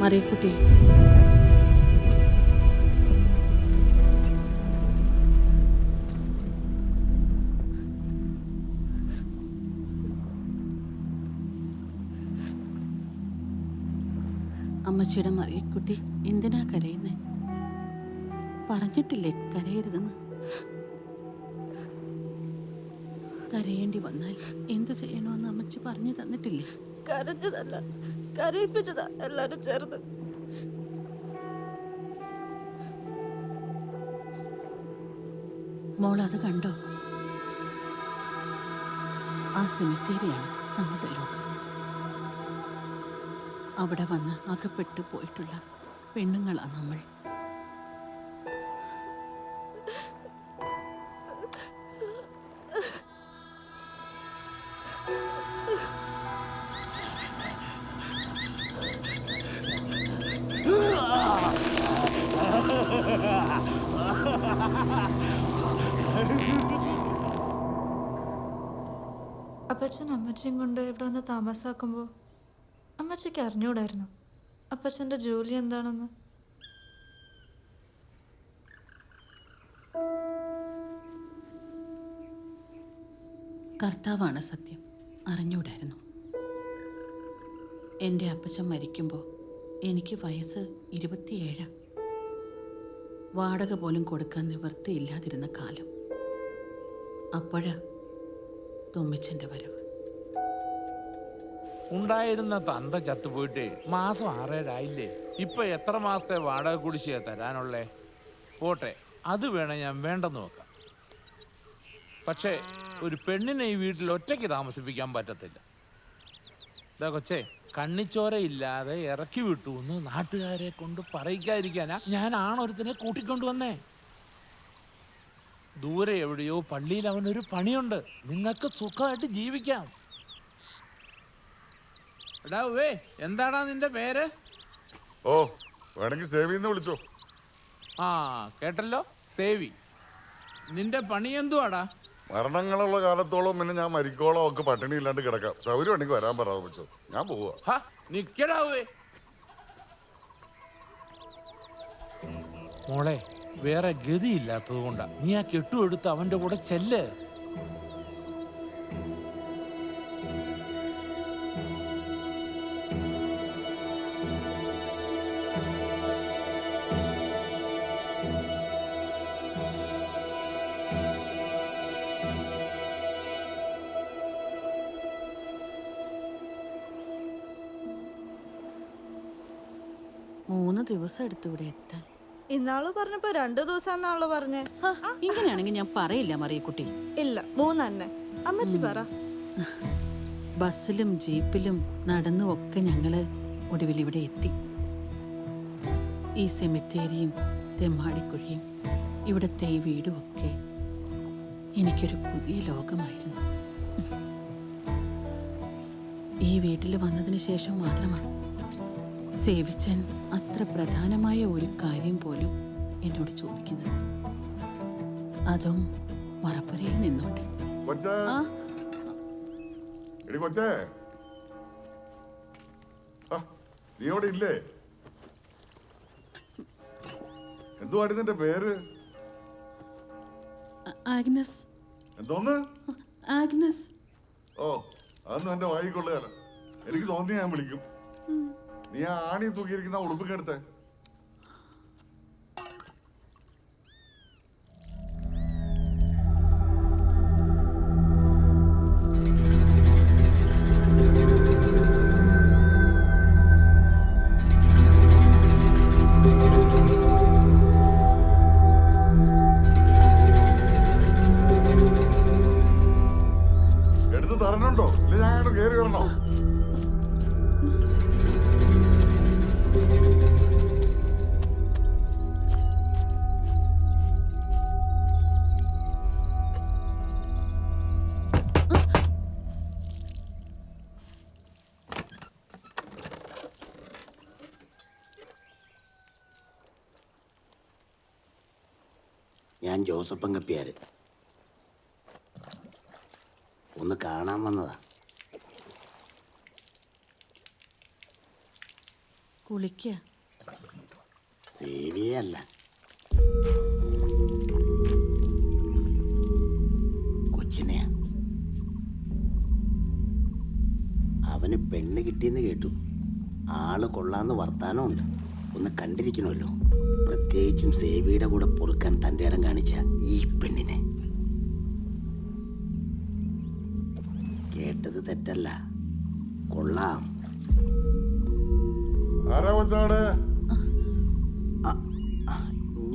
മറിയക്കുട്ടി, അമ്മച്ചിയുടെ മറിയക്കുട്ടി എന്തിനാ കരയുന്നേ? പറഞ്ഞിട്ടില്ലേ കരയരുതെന്ന്? കരയേണ്ടി വന്നാൽ എന്തു ചെയ്യണമെന്ന് അമ്മച്ചി പറഞ്ഞു തന്നിട്ടില്ലേ? കരഞ്ഞതല്ല, കരയിപ്പിച്ചതാ എല്ലാരും ചേർന്ന്. മോൾ അത് കണ്ടോ? ആ സെമിത്തേരിയാണ് നമ്മുടെ ലോകം. അവിടെ വന്ന് അകപ്പെട്ടു പോയിട്ടുള്ള പെണ്ണുങ്ങളാണ് നമ്മൾ. അപ്പച്ചൻ അമ്മച്ചിയും കൊണ്ട് ഇവിടെ വന്ന് താമസാക്കുമ്പോൾ അമ്മച്ചിക്ക് അറിഞ്ഞൂടായിരുന്നു അപ്പച്ചൻ്റെ ജോലി എന്താണെന്ന്. കർത്താവാണ് സത്യം, അറിഞ്ഞൂടായിരുന്നു. എൻ്റെ അപ്പച്ചൻ മരിക്കുമ്പോൾ എനിക്ക് വയസ്സ് 27. വാടക പോലും കൊടുക്കാൻ നിവൃത്തിയില്ലാതിരുന്ന കാലം. അപ്പോഴാ തൊമ്മിച്ചൻ്റെ വരവ്. ഉണ്ടായിരുന്ന തന്ത ചത്തുപോയിട്ട് മാസം 6-7 ആയില്ലേ. ഇപ്പൊ എത്ര മാസത്തെ വാടക കുടിശ്ശിക തരാനുള്ളേ? പോട്ടെ, അത് വേണം ഞാൻ വേണ്ടെന്ന് വെക്കാം. പക്ഷേ ഒരു പെണ്ണിനെ ഈ വീട്ടിൽ ഒറ്റയ്ക്ക് താമസിപ്പിക്കാൻ പറ്റത്തില്ല. ഇതാ കൊച്ചേ, കണ്ണിച്ചോരയില്ലാതെ ഇറക്കി വിട്ടു എന്ന് നാട്ടുകാരെ കൊണ്ട് പറയിക്കാതിരിക്കാനാ ഞാൻ ആണൊരുത്തിനെ കൂട്ടിക്കൊണ്ടുവന്നേ. ദൂരെ എവിടെയോ പള്ളിയിൽ അവനൊരു പണിയുണ്ട്. നിങ്ങൾക്ക് സുഖമായിട്ട് ജീവിക്കാം. എടാവേ, എന്താടാ നിന്റെ പേര്? ഓ, വേണമെങ്കിൽ സേവിന്ന് വിളിച്ചോ. ആ, കേട്ടല്ലോ, സേവി. നിന്റെ പണി എന്തുവാടാ? മരണങ്ങളുള്ള കാലത്തോളം പിന്നെ ഞാൻ മരിക്കോളം ഒക്കെ പട്ടിണി ഇല്ലാണ്ട് കിടക്കാം. സൗകര്യം ഉണ്ടെങ്കിൽ വരാൻ പറയാതെ വെച്ചോ, ഞാൻ പോവാ. നിക്കടാവേ. മോളെ, വേറെ ഗതിയില്ലാത്തത് കൊണ്ടാ നീ ആ കെട്ടുമെടുത്ത് അവന്റെ കൂടെ ചെല്ല്. മൂന്ന് ദിവസം എടുത്തു ഇവിടെ എത്താൻ. ഇന്നാള് പറഞ്ഞപ്പോ 2 ദിവസം എന്നാള് പറഞ്ഞേ. ഇങ്ങനെയാണെങ്കിൽ ഞാൻ പറയില്ല മറിയക്കുട്ടി. ഇല്ല, 3 തന്നെ. അമ്മച്ചി പറ. ബസ്സിലും ജീപ്പിലും നടന്നും ഒക്കെ ഞങ്ങള് ഒടുവിൽ ഇവിടെ എത്തി. ഈ സെമിത്തേരിയും തെമ്മാടിക്കുഴിയും ഇവിടുത്തെ ഈ വീടും ഒക്കെ എനിക്കൊരു പുതിയ ലോകമായിരുന്നു. ഈ വീട്ടിൽ വന്നതിന് ശേഷം മാത്രമാണ് സേവിച്ചൻ അത്ര പ്രധാനമായ ഒരു കാര്യം പോലും എന്നോട് ചോദിക്കുന്നത്. അതും മറപ്പുരയിൽ നിന്നോട്ടെ. നീ അവിടെ ഇല്ലേ? എന്തുവാടി നിന്റെ പേര്? ആഗ്നസ്. എന്തോന്ന്? ആഗ്നസ്. ഓ, അതൊന്നും എന്റെ വായിക്കൊള്ളുകയല്ല. എനിക്ക് തോന്നി ഞാൻ വിളിക്കും. നീ ആ ആണി തൂക്കിയിരിക്കുന്ന ഉടുപ്പൊക്കെ എടുത്തേ. എടുത്ത് തരണുണ്ടോ? ഇല്ല ഞാൻ അങ്ങോട്ട് കയറി വരണോ? ഞാൻ ജോസപ്പൻ കപ്പിയാര്. ഒന്ന് കാണാൻ വന്നതാ. കുളിക്ക? സേവിയല്ല, കൊച്ചിനെയാ. അവന് പെണ്ണ് കിട്ടിയെന്ന് കേട്ടു. ആള് കൊള്ളാന്ന് വർത്താനമുണ്ട്. ഒന്ന് കണ്ടിരിക്കണമല്ലോ. പ്രത്യേകിച്ചും സേവിയുടെ കൂടെ പൊറുക്കാൻ തൻ്റെ ഇടം കാണിച്ച ഈ പെണ്ണിനെ. കേട്ടത് തെറ്റല്ല, കൊള്ളാം.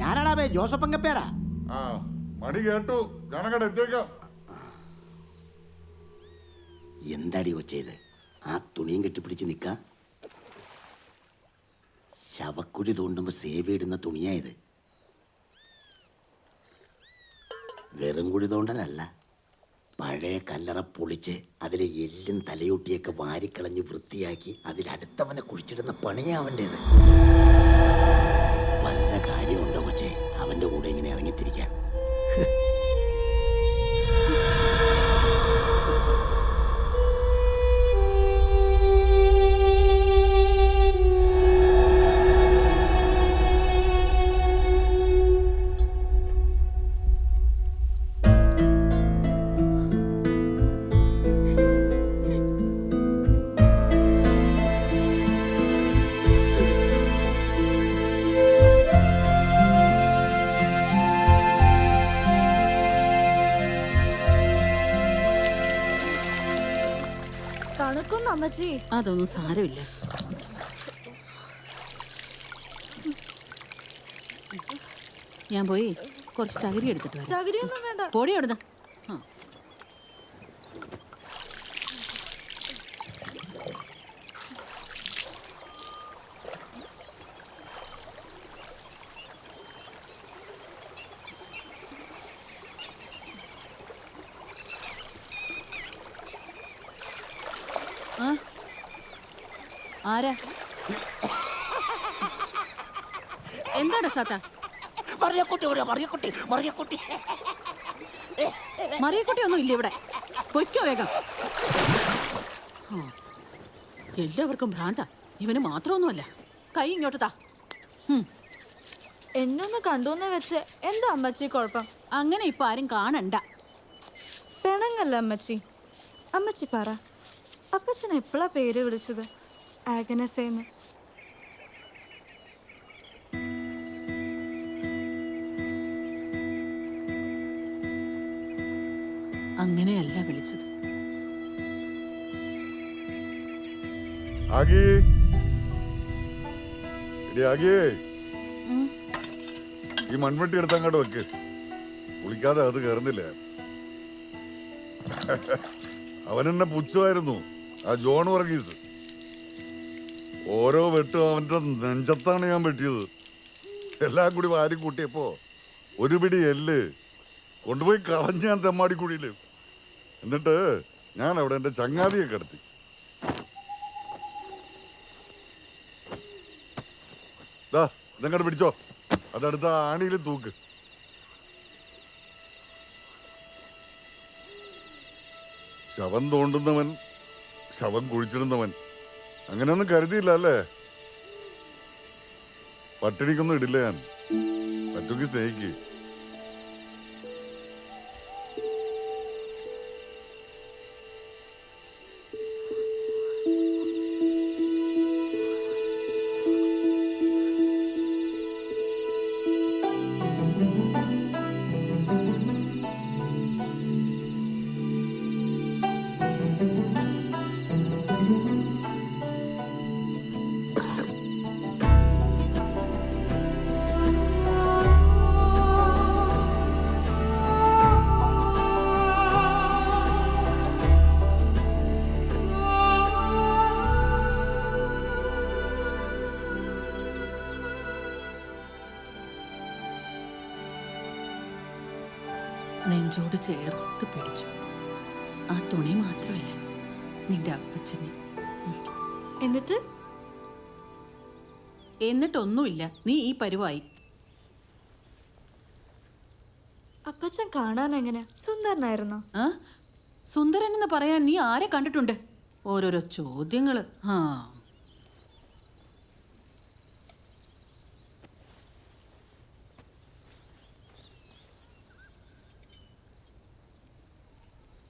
ഞാനാടാ ബേ, ജോസപ്പൻ കപ്പേരാ. മണി കേട്ടു, ഞാനങ്ങോട്ട് എത്തിയേക്കാം. എന്താടി കൊച്ചേത്? ആ തുണിയും കെട്ടിപ്പിടിച്ച് നിൽക്ക. ശവക്കുഴി തോണ്ടുമ്പോൾ സേവിടുന്ന തുണിയായത്. വെറും കുഴി തോണ്ടലല്ല, പഴയ കല്ലറ പൊളിച്ച് അതിലെ എല്ലും തലയൊട്ടിയൊക്കെ വാരിക്കളഞ്ഞ് വൃത്തിയാക്കി അതിലടുത്തവനെ കുഴിച്ചിടുന്ന പണിയാ അവൻ്റേത്. വല്ല കാര്യമുണ്ടോ കൊച്ചേ അവൻ്റെ കൂടെ ഇങ്ങനെ ഇറങ്ങിത്തിരിക്കാൻ? തണുക്കുന്നു അമ്മച്ചി. അതൊന്നും സാരമില്ല. ഞാൻ പോയി കുറച്ച് ചകിരി എടുത്തിട്ട് വരാം. ചകിരിയൊന്നും വേണ്ട. പൊടി എവിടുന്ന? ആരാ? എന്താണ് സാത്ത? മറിയക്കുട്ടി ഒന്നും ഇല്ല ഇവിടെ. പൊയ്ക്കോ വേഗം. എല്ലാവർക്കും ഭ്രാന്ത, ഇവന് മാത്രമൊന്നുമല്ല. കൈ ഇങ്ങോട്ട് താ. എന്നൊന്ന് കണ്ടുവെന്ന് വെച്ച് എന്താ അമ്മച്ചി കുഴപ്പം? അങ്ങനെ ഇപ്പൊ ആരും കാണണ്ട. പെണങ്ങല്ല അമ്മച്ചി. അമ്മച്ചി പറ, അപ്പച്ചൻ എപ്പോഴാ പേര് വിളിച്ചത്? ആഗ്നസേന്ന്. അങ്ങനെയല്ല വിളിച്ചത്. ഈ മൺവെട്ടി എടുത്ത് അങ്ങോട്ട് വെക്ക്. കുളിക്കാതെ അത് കയറുന്നില്ല. അവനെന്നെ പുച്ഛമായിരുന്നു ആ ജോൺ വർഗീസ്. ഓരോ വെട്ടും അവന്റെ നെഞ്ചത്താണ് ഞാൻ വെട്ടിയത്. എല്ലാം കൂടി വാരി കൂട്ടിയപ്പോ ഒരു പിടി എല്ല് കൊണ്ടുപോയി കളഞ്ഞ് ഞാൻ തെമ്മാടിക്കുഴിയില്. എന്നിട്ട് ഞാൻ അവിടെ എന്റെ ചങ്ങാതിയെ കിടത്തി. ഇതങ്ങോട്ട് പിടിച്ചോ, അതടുത്ത ആണിയിൽ തൂക്ക്. ശവം തോണ്ടുന്നവൻ, ശവം കുഴിച്ചിടുന്നവൻ, അങ്ങനെയൊന്നും കരുതിയില്ല അല്ലേ? പട്ടിണിക്കൊന്നും ഇടില്ല ഞാൻ. പറ്റുമെങ്കിൽ സ്നേഹിക്ക്. നെഞ്ചോട് ചേർത്ത് പിടിച്ചു. ആ തുണി മാത്രമല്ല, നിന്റെ അപ്പച്ചനെ. എന്നിട്ടൊന്നുമില്ല, നീ ഈ പരുവായി. അപ്പച്ചൻ കാണാൻ എങ്ങനെ? സുന്ദരനായിരുന്നോ? സുന്ദരൻ എന്ന് പറയാൻ നീ ആരെ കണ്ടിട്ടുണ്ട്? ഓരോരോ ചോദ്യങ്ങള്.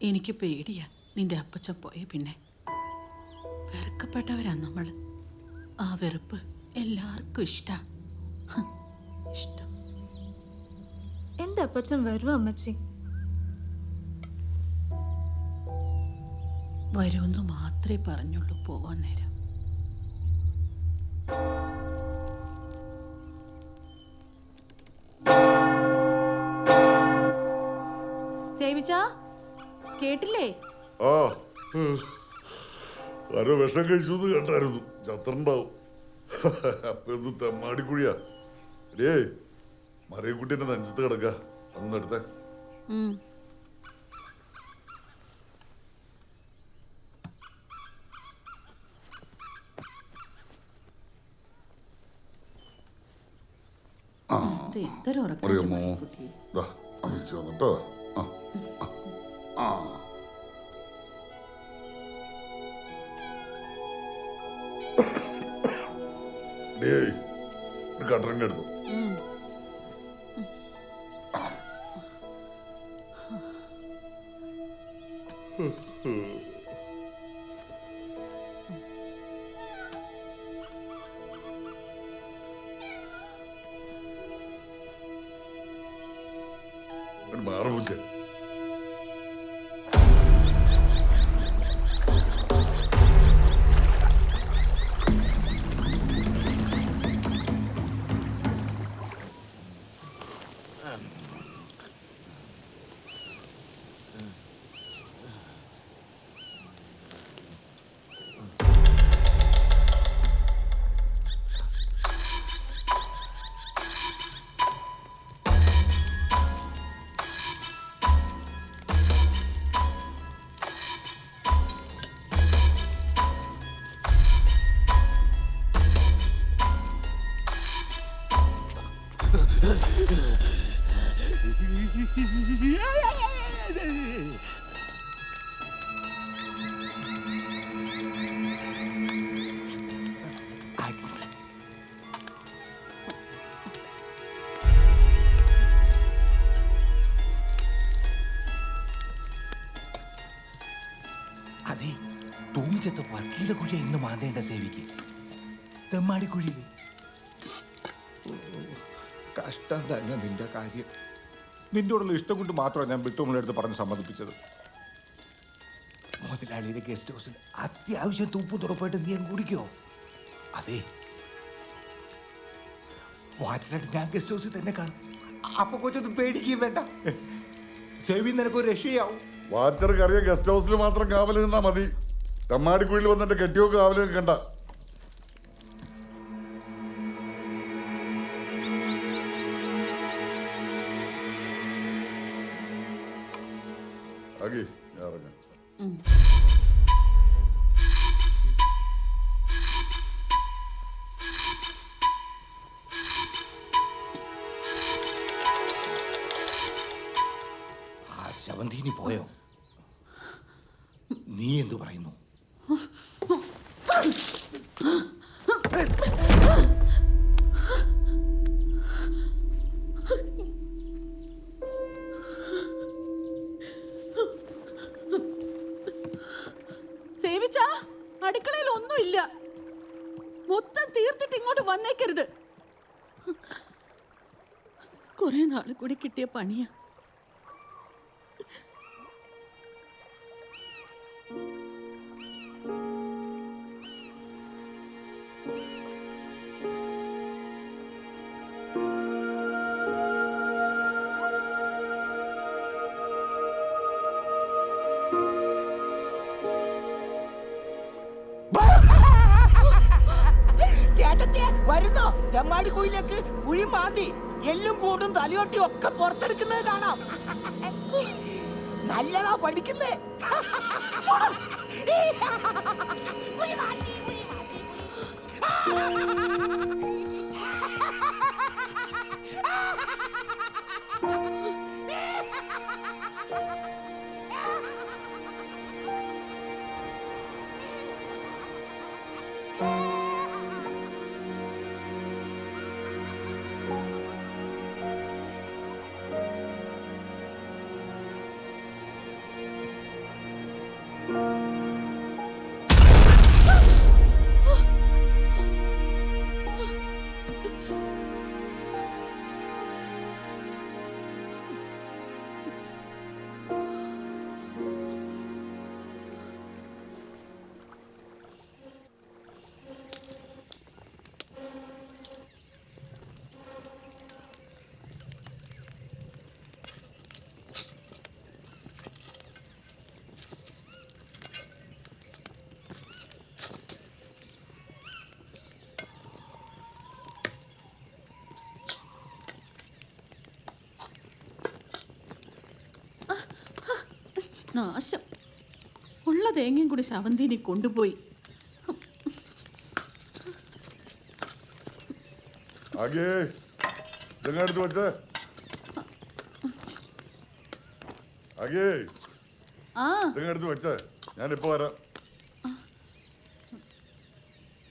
എനിക്ക് പേടിയാ നിന്റെ അപ്പച്ചൻ പോയ പിന്നെ. വെറുക്കപ്പെട്ടവരാ നമ്മൾ. ആ വെറുപ്പ് എല്ലാവർക്കും ഇഷ്ടം. എന്റെ അപ്പച്ചൻ വരും അമ്മച്ചി. വരുമെന്ന് മാത്രമേ പറഞ്ഞുള്ളൂ പോവാൻ നേരം. സേവിച്ചാ കേട്ടില്ലേ? ഓ ആരോ വിഷം കഴിച്ചു എന്ന് കേട്ടായിരുന്നു. ചത്തുണ്ടാവും. അപ്പൊ എന്ത് തെമ്മാടിക്കുഴിയാ. ഡേ മറിയക്കുട്ടീന്റെ നെഞ്ചത്ത് കിടക്ക. ഒന്നെടുത്തേ. എന്തൊരു അറിയാമോ ഉറക്കം. അമിച്ചു വന്നിട്ടോ. ഡേ ഒരു കട്ടറിങ് എടുത്തു. മാറുപൂച്ച. അതെ, തൂമിച്ചത്ത് വക്കീല കുഴിയ ഇന്ന് മാന്തേണ്ട സേവിക്ക്. തെമ്മാടിക്കുഴിയിൽ കഷ്ടം തന്നെ നിന്റെ കാര്യം. നിന്നോടുള്ള ഇഷ്ടം കൊണ്ട് മാത്രമാണ് ഞാൻ വിട്ടുമുള്ളെടുത്ത് പറഞ്ഞ് സമ്മതിപ്പിച്ചത്. മുതലാളിയുടെ ഗസ്റ്റ് ഹൗസിൽ അത്യാവശ്യം തൂപ്പും തുറപ്പായിട്ട് നീ അങ്ങ് കുടിക്കോ? അതെ, വാച്ചിലായിട്ട് ഞാൻ ഗസ്റ്റ് ഹൗസിൽ തന്നെ കാണും. അപ്പൊ കൊച്ചൊന്നും പേടിക്കുകയും വേണ്ട. സേവി നിനക്കൊരു രക്ഷയാവും. വാച്ചർക്ക് അറിയാം ഗസ്റ്റ് ഹൗസിൽ മാത്രം കാവൽ നിന്നാ മതി. തെമ്മാടിക്കുഴിയിൽ വന്ന് എന്റെ കെട്ടിയോ കാവൽ നിൽക്കണ്ട. ആകെ ഞാൻ ഇറങ്ങാം. ശവന്തിനി പോയോ? നീ എന്തു പറയുന്നു? സേവിച്ച അടുക്കളയിൽ ഒന്നുമില്ല. മൊത്തം തീർത്തിട്ട് ഇങ്ങോട്ട് വന്നേക്കരുത്. കുറെ നാൾ കൂടി കിട്ടിയ പണിയാ. വരുന്നോ തെമ്മാടിക്കുഴിയിലേക്ക്? കുഴി മാന്തി എല്ലും കൂടും തലയോട്ടി ഒക്കെ പുറത്തെടുക്കുന്നത് കാണാം. നല്ലതാ പഠിക്കുന്നേ. നാശം. ഉള്ള തേങ്ങയും കൂടി ശവന്തീനി കൊണ്ടുപോയി. ആകെ ഇതെങ്ങനെ എടുത്ത് വെച്ചേ? ആകെ ആ ഇതെങ്ങനെ എടുത്ത് വെച്ചേ? ഞാനിപ്പോ വരാം.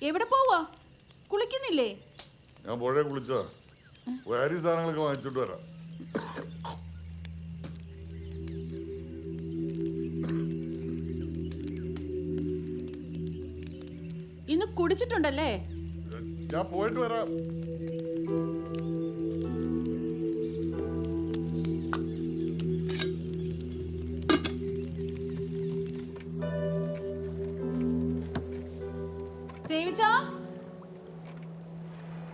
എവിടെ പോവാ? കുളിക്കുന്നില്ലേ? ഞാൻ പുഴയെ കുളിച്ചാ വേറെ സാധനങ്ങളൊക്കെ വാങ്ങിച്ചോണ്ട് വരാം. ഇന്ന് കുടിച്ചിട്ടുണ്ടല്ലേ? ഞാൻ പോയിട്ട് വരാം. സേവിച്ചാ,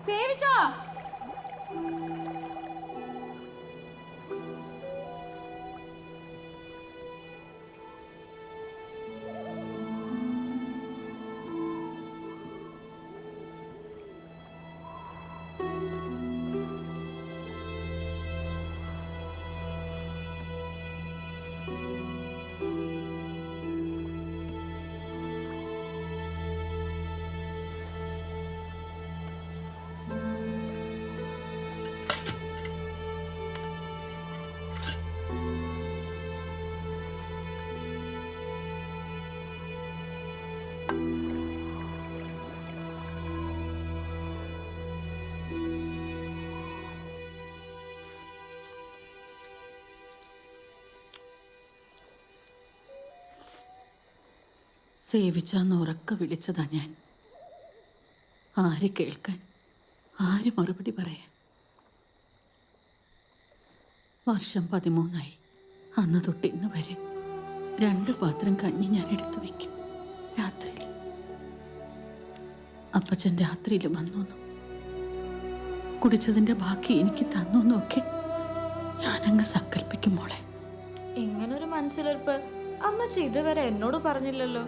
സേവിച്ചാ. സേവിച്ചാന്ന് ഉറക്കെ വിളിച്ചതാ ഞാൻ. ആര് കേൾക്കാൻ, ആര് മറുപടി പറയാൻ? വർഷം 13 അന്ന് തൊട്ട് ഇന്ന് വരെ 2 പാത്രം കഞ്ഞി ഞാൻ എടുത്തു വയ്ക്കും രാത്രിയിൽ. അപ്പച്ചൻ രാത്രിയിൽ വന്നു, കുടിച്ചതിൻ്റെ ബാക്കി എനിക്ക് തന്നൊക്കെ ഞാനങ്ങ് സങ്കല്പിക്കും മോളെ. ഇങ്ങനൊരു മനസ്സിലിരിപ്പ് അമ്മച്ചി ഇതുവരെ എന്നോട് പറഞ്ഞില്ലല്ലോ.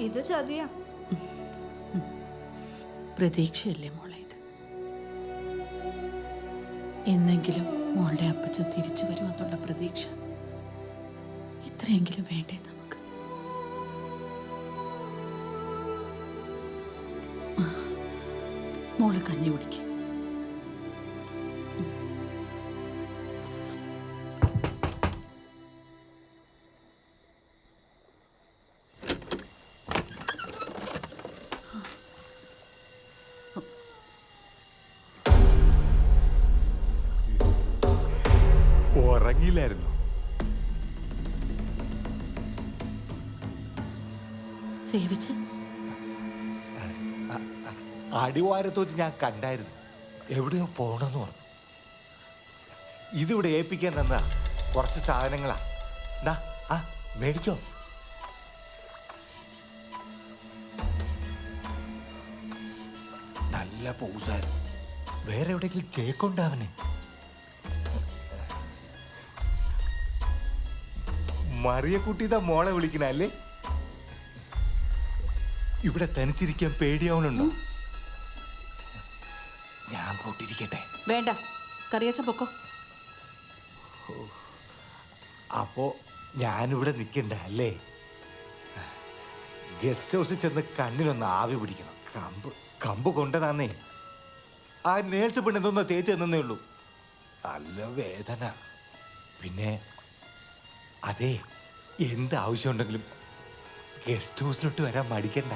ഇത് ചതിയാ. പ്രതീക്ഷയല്ലേ മോളെ ഇത്? എന്നെങ്കിലും മോളുടെ അപ്പച്ചൻ തിരിച്ചു വരുമെന്നുള്ള പ്രതീക്ഷ ഇത്രയെങ്കിലും വേണ്ടേ നമുക്ക്? മോള് കഞ്ഞി കുടിക്കും. ഉറങ്ങിയില്ലായിരുന്നു. സേവിച്ച് അടിവാരത്ത് വെച്ച് ഞാൻ കണ്ടായിരുന്നു. എവിടെയോ പോണെന്ന് പറഞ്ഞു. ഇതിവിടെ ഏൽപ്പിക്കാൻ തന്ന കുറച്ച് സാധനങ്ങളാ. ദാ, ആ മേടിച്ചോ. നല്ല പൂസായിരുന്നു. വേറെ എവിടെയെങ്കിലും ചേക്കൊണ്ടാവനെ. മറിയക്കുട്ടിയുടെ മോളെ വിളിക്കണല്ലേ? ഇവിടെ തനിച്ചിരിക്കാൻ പേടിയാവണുണ്ടോ? ഞാൻ കൂട്ടിരിക്കട്ടെ. വേണ്ട, കറിയച്ച പൊക്കോ. അപ്പോ ഞാനിവിടെ നിൽക്കണ്ട അല്ലേ? ഗസ്റ്റ് ഹൗസിൽ ചെന്ന് കണ്ണിലൊന്ന് ആവി പിടിക്കണം. കമ്പ് കൊണ്ടതാന്നേ. ആ നേഴ്സ് പെണ്ണെന്തോന്ന് തേച്ച് തന്നേ ഉള്ളൂ. നല്ല വേദന. പിന്നെ അതെ, എന്ത് ആവശ്യമുണ്ടെങ്കിലും ഗസ്റ്റ് ഹൗസിലോട്ട് വരാൻ മടിക്കണ്ട.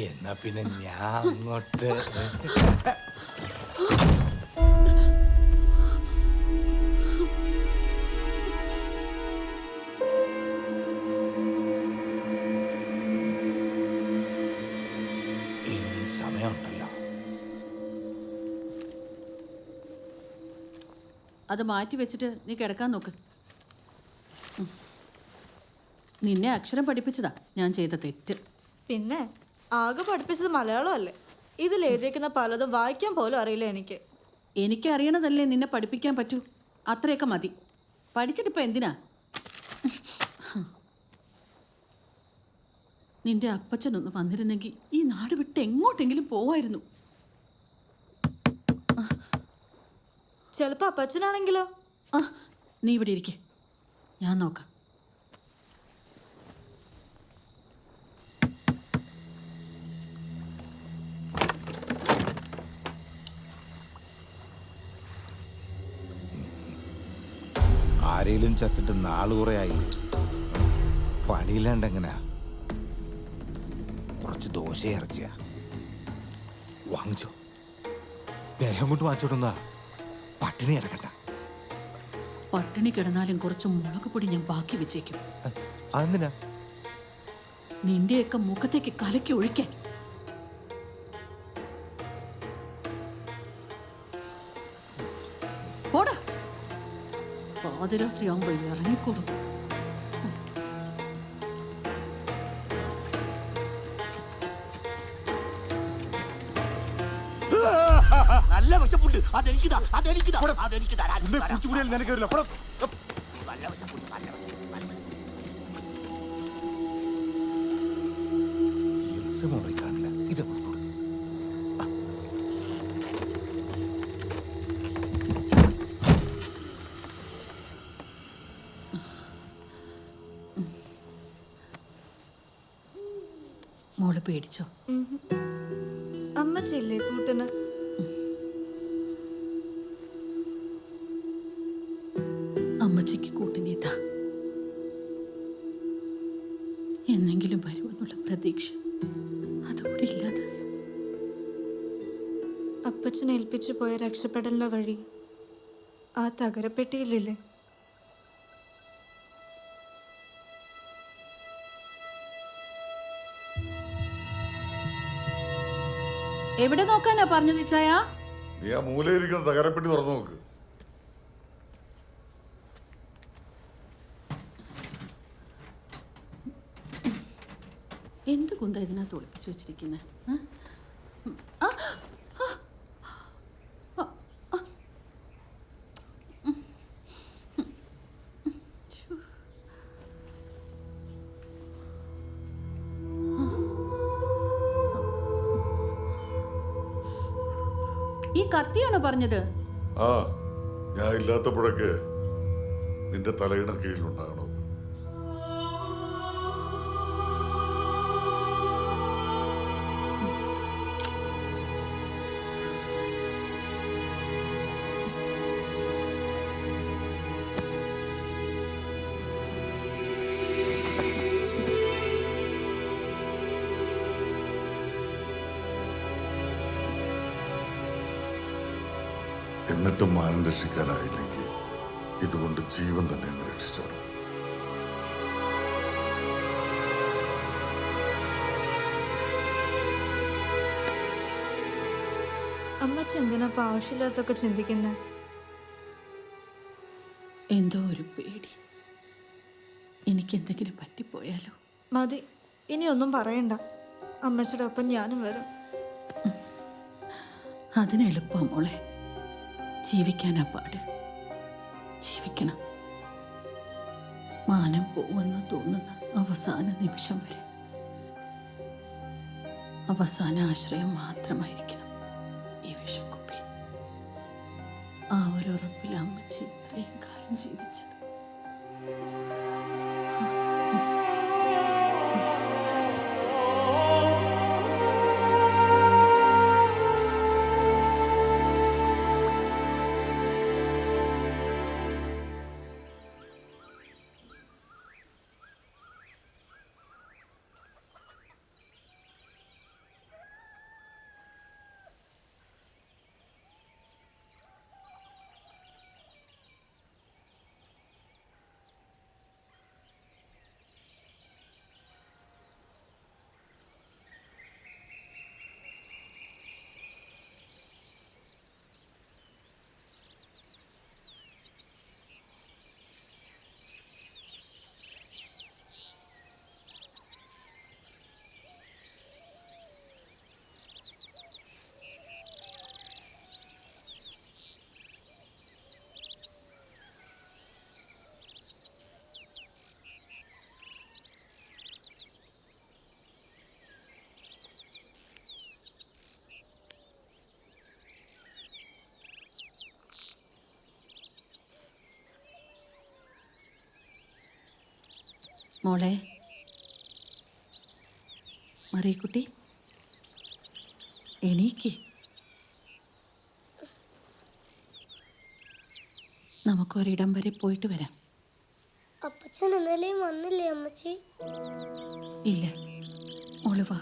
എന്നാ പിന്നെ ഞാൻ അങ്ങോട്ട്. ഇനി സമയമുണ്ടല്ലോ. അത് മാറ്റി വെച്ചിട്ട് നീ കിടക്കാൻ നോക്ക്. നിന്നെ അക്ഷരം പഠിപ്പിച്ചതാ ഞാൻ ചെയ്ത തെറ്റ്. പിന്നെ ആകെ പഠിപ്പിച്ചത് മലയാളമല്ലേ? ഇതിൽ എഴുതിയേക്കുന്ന പലതും വായിക്കാൻ പോലും അറിയില്ല എനിക്ക്. എനിക്കറിയണതല്ലേ നിന്നെ പഠിപ്പിക്കാൻ പറ്റൂ. അത്രയൊക്കെ മതി. പഠിച്ചിട്ടിപ്പോൾ എന്തിനാ? നിന്റെ അപ്പച്ചനൊന്ന് വന്നിരുന്നെങ്കിൽ ഈ നാട് വിട്ട് എങ്ങോട്ടെങ്കിലും പോവായിരുന്നു. ചിലപ്പോൾ അപ്പച്ചനാണെങ്കിലോ? ആ, നീ ഇവിടെ ഇരിക്കേ. ഞാൻ നോക്കാം. ആരെങ്കിലും ചത്തിട്ട് നാള് കുറെ ആയില്ലേ? പണിയില്ലാണ്ട് എങ്ങനെയാ? കുറച്ച് ദോശ ഇറച്ചിയാ വാങ്ങിച്ചോ. സ്നേഹം കൊണ്ട് വാങ്ങിച്ചോട്ടുന്നാ പട്ടിണി കിടക്കണ്ട. പട്ടിണി കിടന്നാലും കുറച്ച് മുളക് പൊടി ഞാൻ ബാക്കി വെച്ചേക്കും. അതെന്തിനാ? നിന്റെയൊക്കെ മുഖത്തേക്ക് കലക്കി ഒഴിക്കാൻ. പോടാ, പാതിരാത്രി ആകുമ്പോ ഇറങ്ങിക്കോളും. നല്ല വിശപ്പുണ്ട്. അതെനിക്കിതാ, അതെനിക്കിതാ, അതെനിക്കിതാ. നല്ല വിശപ്പുണ്ട്, നല്ല വിശപ്പുണ്ട്. മുറി കാണില്ല. ഇത് മോള് പേടിച്ചോ? അമ്മച്ചില്ലേ കൂട്ടിന്? അമ്മച്ചിക്ക് കൂട്ടിനീതാ. എന്നെങ്കിലും വരുമെന്നുള്ള പ്രതീക്ഷ അതുകൂടി ഇല്ലാതെ. അപ്പച്ചനെ ഏൽപ്പിച്ചു പോയ രക്ഷപ്പെടലിന്റെ വഴി ആ തകരപ്പെട്ടിയില്ലേ? എവിടെ നോക്കാനാ പറഞ്ഞത് ഇച്ചായ? നീ ആ മൂലയിരിക്കുന്ന തകരപ്പെട്ടി തുറന്നു നോക്ക്. എന്ത് കുന്ത ഇതിനകത്ത് ഒളിപ്പിച്ചു വെച്ചിരിക്കുന്നത്? ഈ കത്തിയാണോ പറഞ്ഞത്? ആ, ഞാൻ ഇല്ലാത്തപ്പോഴൊക്കെ നിന്റെ തലയിണ കീഴിലുണ്ടാകണം. എന്നിട്ടും മാനം രക്ഷിക്കാനായില്ലെങ്കിൽ ഇതുകൊണ്ട് ജീവൻ തന്നെ അങ്ങ് രക്ഷിച്ചോളൂ. അമ്മച്ചി എന്തിനാ ആവശ്യമില്ലാത്തൊക്കെ ചിന്തിക്കുന്നത്? എന്തോ ഒരു പേടി, എനിക്ക് എന്തെങ്കിലും പറ്റിപ്പോയാലോ. മതി, ഇനി ഒന്നും പറയണ്ട. അമ്മച്ചിയുടെ ഒപ്പം ഞാനും വരും. അതിനെളുപ്പം മോളെ. ജീവിക്കാനാ പാട്. ജീവിക്കണം. മാനം പോവെന്ന് തോന്നുന്ന അവസാന നിമിഷം വരെ അവസാന ആശ്രയം മാത്രമായിരിക്കണം ഈ വിഷക്കുപ്പി. ആ ഒരു ഉറപ്പിൽ അമ്മച്ചി ഇത്രയും കാലം ജീവിച്ചത്. മോളെ മറിയക്കുട്ടി, എണീക്ക്. നമുക്കൊരിടം വരെ പോയിട്ട് വരാം. അപ്പച്ചൻ ഇന്നലെയും വന്നില്ലേ അമ്മച്ചി? ഇല്ല മോള് വാ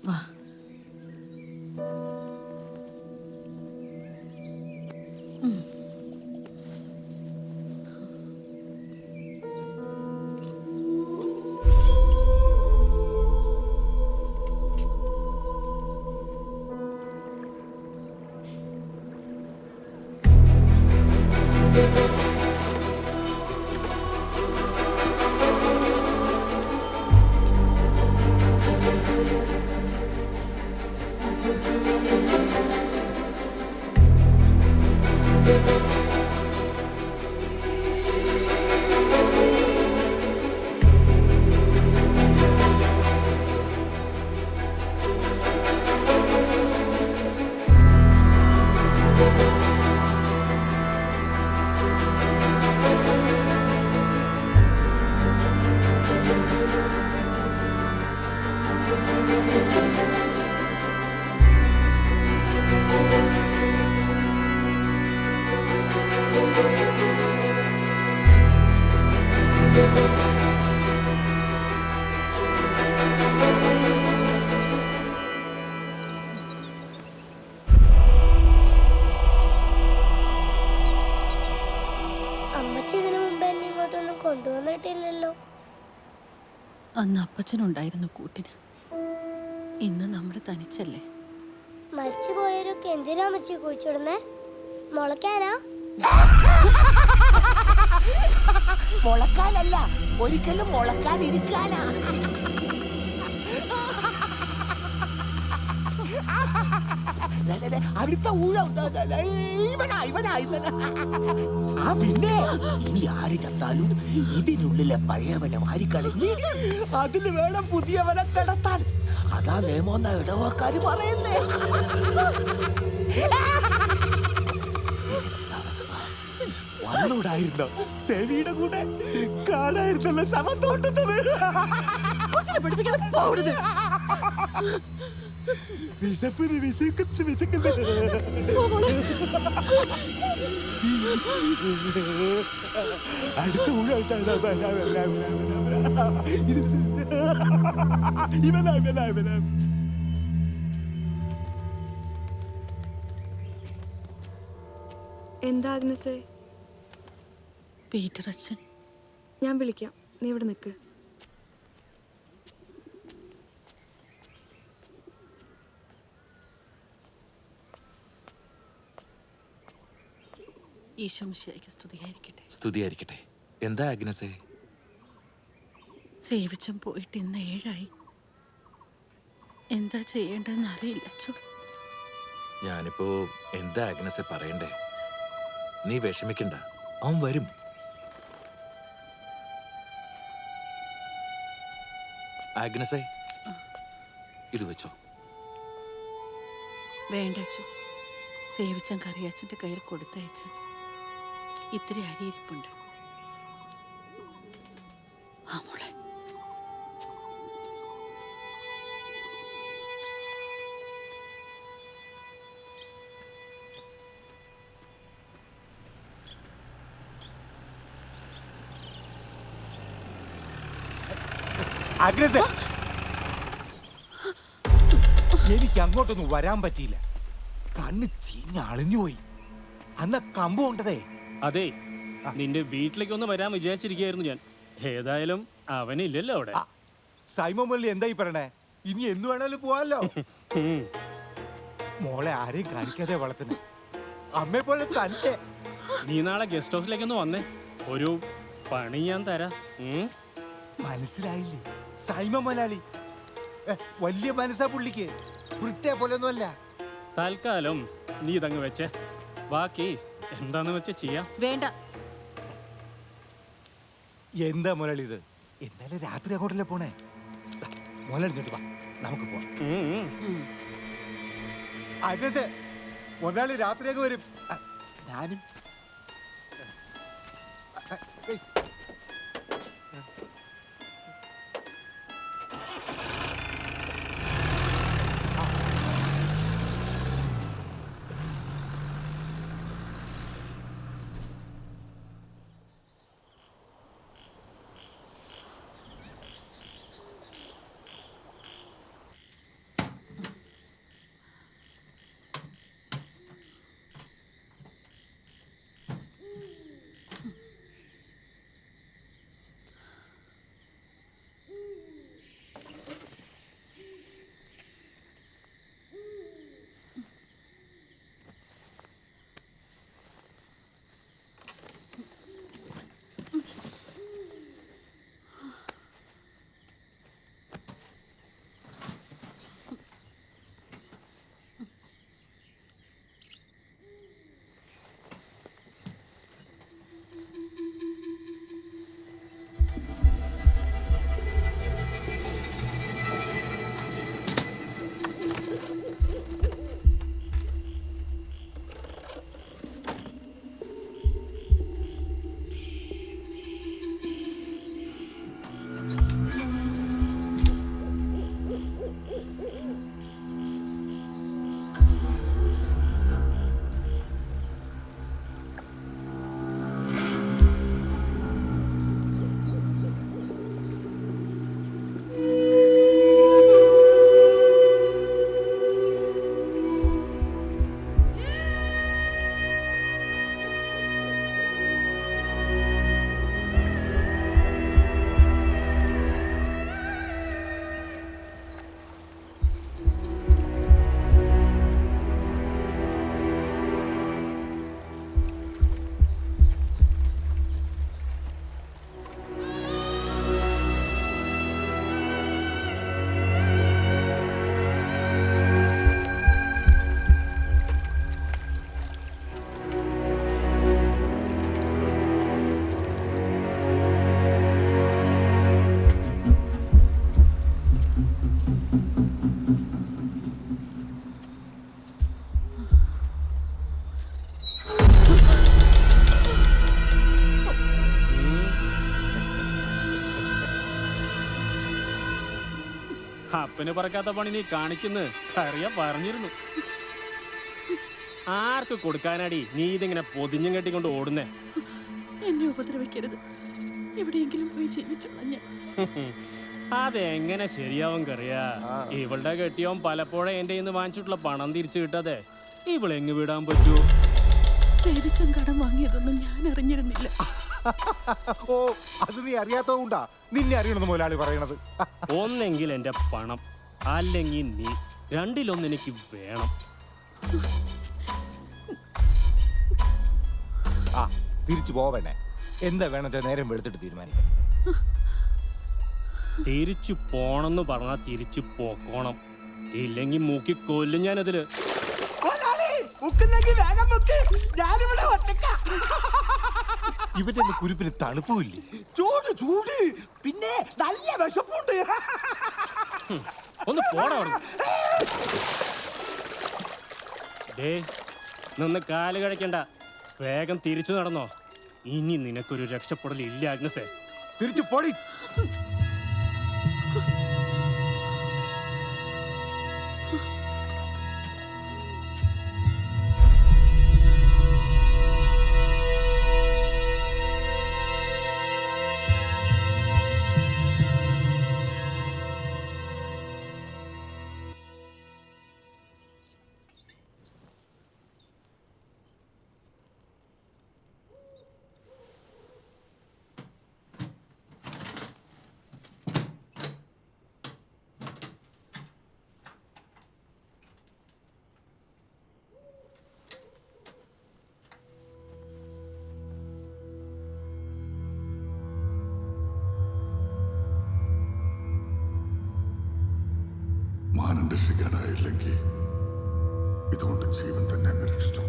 വാ. അമ്മച്ചി ഇതിനു മുമ്പ് എന്നെ ഇങ്ങോട്ടൊന്നും കൊണ്ടുവന്നിട്ടില്ലല്ലോ. അന്ന് അപ്പച്ചനുണ്ടായിരുന്നു കൂട്ടിന്. ഇന്ന് നമ്മൾ തനിച്ചല്ലേ. മരിച്ചു പോയവരൊക്കെ എന്തിനാ അമ്മച്ചി കുഴിച്ചിടുന്നേ? മുളയ്ക്കാനാ? മുളക്കാനല്ല, ഒരിക്കലും മുളക്കാതിരിക്കാനാ. അവിടുത്തെ ഊഴം ഇവനാ ഇവനാ ഇവനാ. ആ പിന്നെ ഇനി ആര് ചത്താലും ഇതിനുള്ളിലെ പഴയവനെ മാറിക്കളഞ്ഞ് അതിന് വേണം പുതിയവനെ കിടത്താൻ. അതാ നിയമമെന്ന ഇടവക്കാര് പറയുന്നേ. വന്നൂടായിരുന്നോ സെവിയുടെ കൂടെ? കാണായിരുന്നല്ലോ ശവം തോട്ടുന്നത്. വിശപ്പിന് വിശക്കുന്നു വിശക്കുന്നു. അടുത്ത ഇവനാ ഇവനാ ഇവനാ. എന്താ ആഗ്നസേ? പീറ്റർ അച്ഛൻ. ഞാൻ വിളിക്കാം, നീ ഇവിടെ നിൽക്ക്. ഈശോ മിശിഹായ്ക്ക് സ്തുതിയായിരിക്കട്ടെ. സ്തുതിയായിരിക്കട്ടെ. എന്താ ആഗ്നസേ? സേവിച്ചം പോയിട്ട് ഇന്ന് 7 ആയി. എന്താ ചെയ്യേണ്ടതെന്ന് അറിയില്ല അച്ഛോ. ഞാനിപ്പോ എന്താ ആഗ്നസേ പറയണ്ടേ? നീ വിഷമിക്കണ്ട, അവൻ വരും. ആഗ്നസേ, ഇത് വെച്ചോ. വേണ്ട അച്ഛോ, സേവിച്ചം കറിയാച്ചൻ്റെ കയ്യിൽ കൊടുത്തയച്ച് ഇത്തിരി അരിയിരിപ്പുണ്ട്. ആ മോളെ. എനിക്ക് അങ്ങോട്ടൊന്നും വരാൻ പറ്റിയില്ല. കണ്ണ് ചീഞ്ഞ അളിഞ്ഞുപോയി. അന്ന് കമ്പ് കൊണ്ടതേ. അതെ, നിന്റെ വീട്ടിലേക്കൊന്ന് വരാൻ വിചാരിച്ചിരിക്കുകയായിരുന്നു ഞാൻ. ഏതായാലും അവനില്ലല്ലോ അവിടെ. സൈമon മല്ലി എന്തായി പറയണേ? ഇനി എന്ന് വേണേലും പോവാല്ലോ. മോളെ ആരെയും കാണിക്കാതെ വളർത്തുന്നു. അമ്മയെ പോലെ തന്നെ. നീ നാളെ ഗസ്റ്റ് ഹൗസിലേക്കൊന്ന് വന്നേ, ഒരു പണി ഞാൻ തരാം. മനസ്സിലായില്ലേ? സൈമon മലയാളി വലിയ മനസ്സാ പുള്ളിക്ക്. ബ്രിട്ടേ പോലൊന്നുമല്ല. തൽക്കാലം നീ ഇതങ്ങ് വെച്ചേ, ബാക്കി എന്താന്ന് വെച്ച് ചെയ്യാം. വേണ്ട. എന്താ മുരളി ഇത്? എന്നാലും രാത്രി അങ്ങോട്ടല്ലേ പോണേ? മുരളി ഇങ്ങോട്ട് വാ, നമുക്ക് പോവാം. അഗ്നസേ, മുതലാളി രാത്രിയൊക്കെ വരും. ഞാനും അപ്പന് പറക്കാത്ത പണി നീ കാണിക്കുന്നു കറിയ പറഞ്ഞിരുന്നു. ആർക്ക് കൊടുക്കാനാടി നീ ഇതിങ്ങനെ പൊതിഞ്ഞും കെട്ടിക്കൊണ്ട് ഓടുന്നേ? എന്നെ ഉപദ്രവിക്കരുത്. എവിടെയെങ്കിലും പോയി ജീവിച്ചോളാം ഞാൻ. അതെങ്ങനെ ശരിയാവും കറിയാ? ഇവളുടെ കെട്ടിയോൻ പലപ്പോഴും എന്റെ കയ്യിൽ നിന്ന് വാങ്ങിച്ചിട്ടുള്ള പണം തിരിച്ചു കിട്ടാതെ ഇവളെങ്ങ് വിടാൻ പറ്റൂ? സേവിച്ചം കടം വാങ്ങിയതൊന്നും ഞാൻ അറിഞ്ഞിരുന്നില്ല. ഓ, അത് നീ അറിയാത്തോണ്ടാ നിന്നെ അറിയണമെന്ന് മുതലാളി പറയണത്. ഒന്നെങ്കിൽ എന്റെ പണം, അല്ലെങ്കിൽ നീ. രണ്ടിലൊന്ന് എനിക്ക് വേണം. ആ, തിരിച്ചു പോവണേ. എന്താ വേണത്തെ നേരം വെളുത്തിട്ട് തീരുമാനിക്കാം. തിരിച്ചു പോണെന്ന് പറഞ്ഞാ തിരിച്ചു പോക്കോണം, ഇല്ലെങ്കിൽ മൂക്കി കൊല്ലും ഞാനതില്. ഇവന്റെ കുരുപ്പിന് തണുപ്പുമില്ലേ? ചൂട് ചൂട്, പിന്നെ നല്ല വിശപ്പുണ്ട്. ഒന്ന് പോടാ. ഡേ, നിന്ന് കാല് കഴിക്കണ്ട, വേഗം തിരിച്ചു നടന്നോ. ഇനി നിനക്കൊരു രക്ഷപ്പെടലില്ല ആഗ്നസേ. തിരിച്ചു പോടി. മാനം രക്ഷിക്കാനായില്ലെങ്കിൽ ഇതുകൊണ്ട് ജീവൻ തന്നെ അങ്ങ് രക്ഷിച്ചു.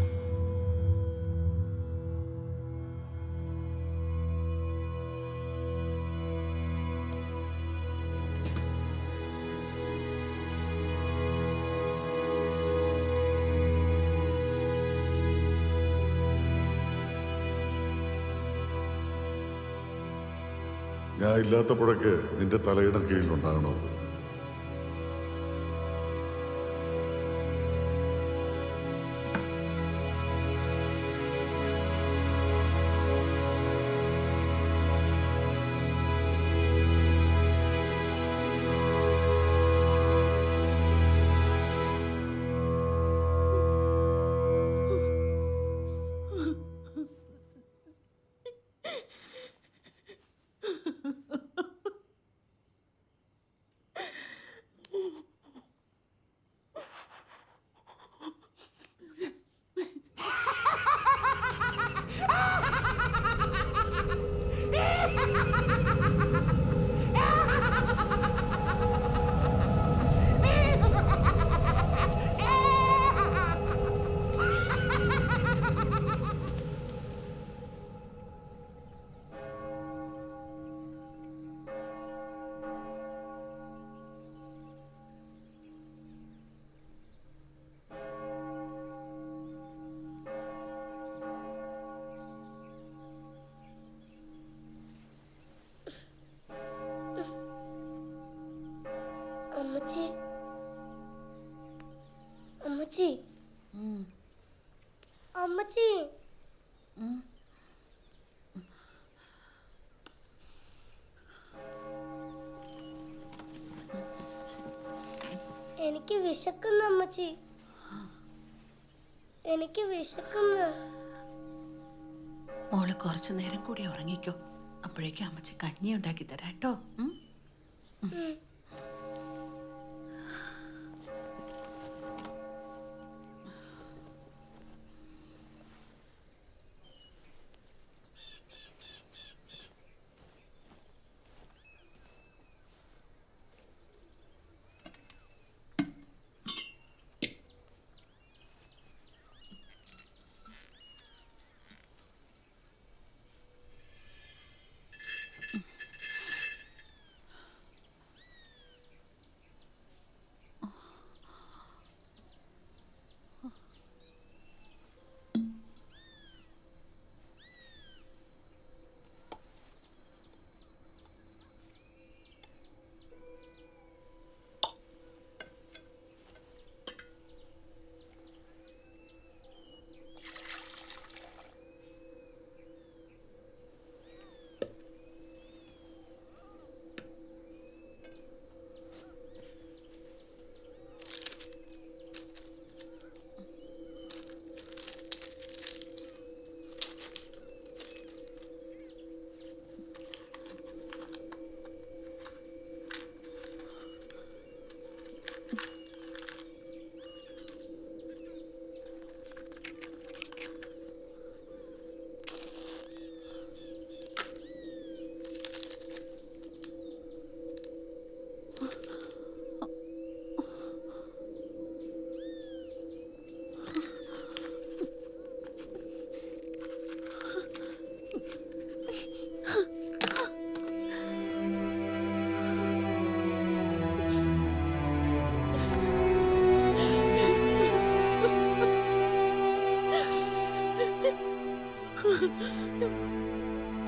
ഞാൻ ഇല്ലാത്തപ്പോഴൊക്കെ നിന്റെ തലയുടെ കീഴിലുണ്ടാകണോ? അമ്മച്ചി, അമ്മച്ചി, അമ്മച്ചി, എനിക്ക് വിശക്കുന്നു അമ്മച്ചി, എനിക്ക് വിശക്കുന്നു. മോള് കുറച്ചു നേരം കൂടി ഉറങ്ങിക്കോ. അപ്പോഴേക്കും അമ്മച്ചി കഞ്ഞി ഉണ്ടാക്കി തരാം കേട്ടോ.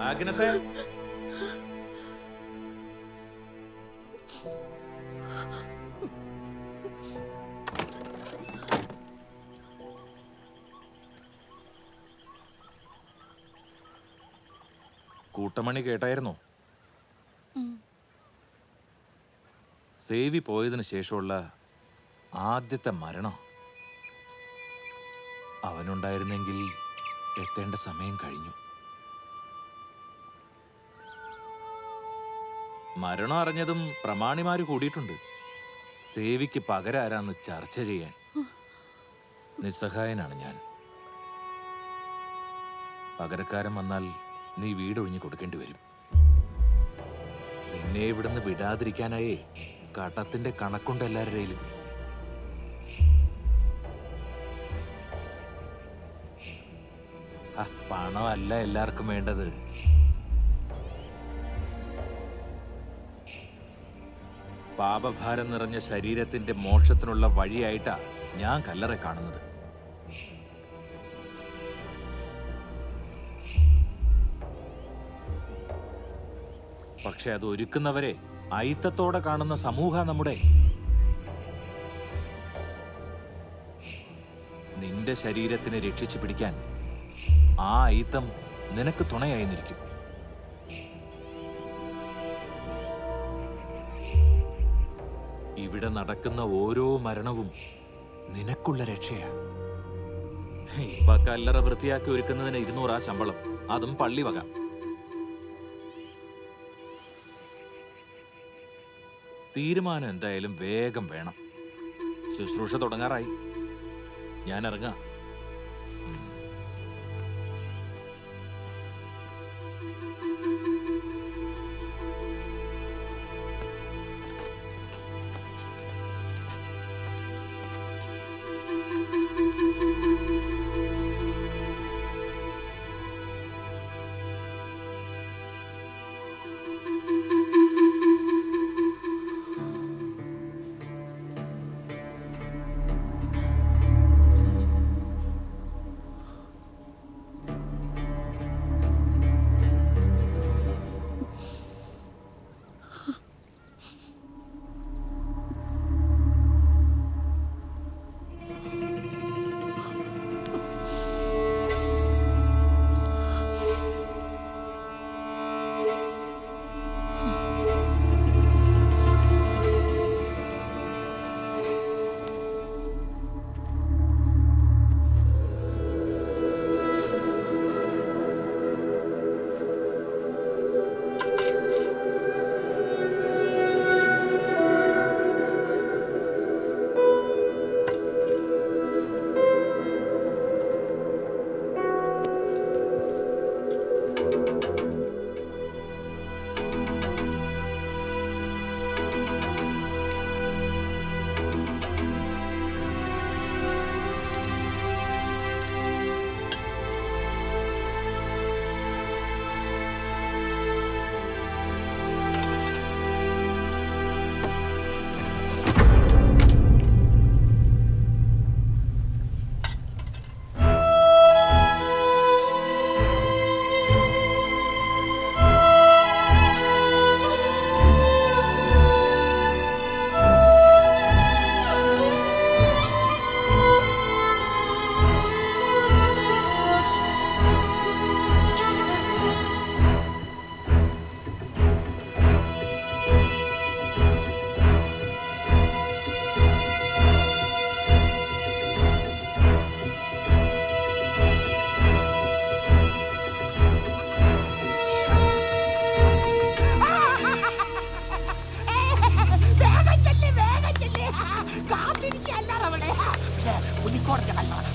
ആഗ്നസേ, കൂട്ടമണി കേട്ടായിരുന്നോ? സേവി പോയതിനു ശേഷമുള്ള ആദ്യത്തെ മരണം. അവനുണ്ടായിരുന്നെങ്കിൽ എത്തേണ്ട സമയം കഴിഞ്ഞു. മരണം അറിഞ്ഞതും പ്രമാണിമാര് കൂടിയിട്ടുണ്ട്. സേവിക്ക് പകരാരാന്ന് ചർച്ച ചെയ്യാൻ. നിസ്സഹായനാണ് ഞാൻ. പകരക്കാരൻ വന്നാൽ നീ വീടൊഴിഞ്ഞു കൊടുക്കേണ്ടി വരും. നിന്നെ ഇവിടുന്ന് വിടാതിരിക്കാനായേ കടത്തിന്റെ കണക്കുണ്ട് എല്ലാവരുടെയിലും. പണമല്ല എല്ലാവർക്കും വേണ്ടത്. പാപഭാരം നിറഞ്ഞ ശരീരത്തിന്റെ മോക്ഷത്തിനുള്ള വഴിയായിട്ടാ ഞാൻ കല്ലറ കാണുന്നത്. പക്ഷെ അത് ഒരുക്കുന്നവരെ അയിത്തത്തോടെ കാണുന്ന സമൂഹ നമ്മുടെ. നിന്റെ ശരീരത്തിനെ രക്ഷിച്ചു പിടിക്കാൻ ആ അയിത്തം നിനക്ക് തുണയായി നിൽക്കും. ഇവിടെ നടക്കുന്ന ഓരോ മരണവും നിനക്കുള്ള രക്ഷയാ. ഇപ്പൊ കല്ലറ വൃത്തിയാക്കി ഒരുക്കുന്നതിന് 200 ശമ്പളം, അതും പള്ളി വക. തീരുമാനം എന്തായാലും വേഗം വേണം. ശുശ്രൂഷ തുടങ്ങാറായി. ഞാൻ ഇറങ്ങാം.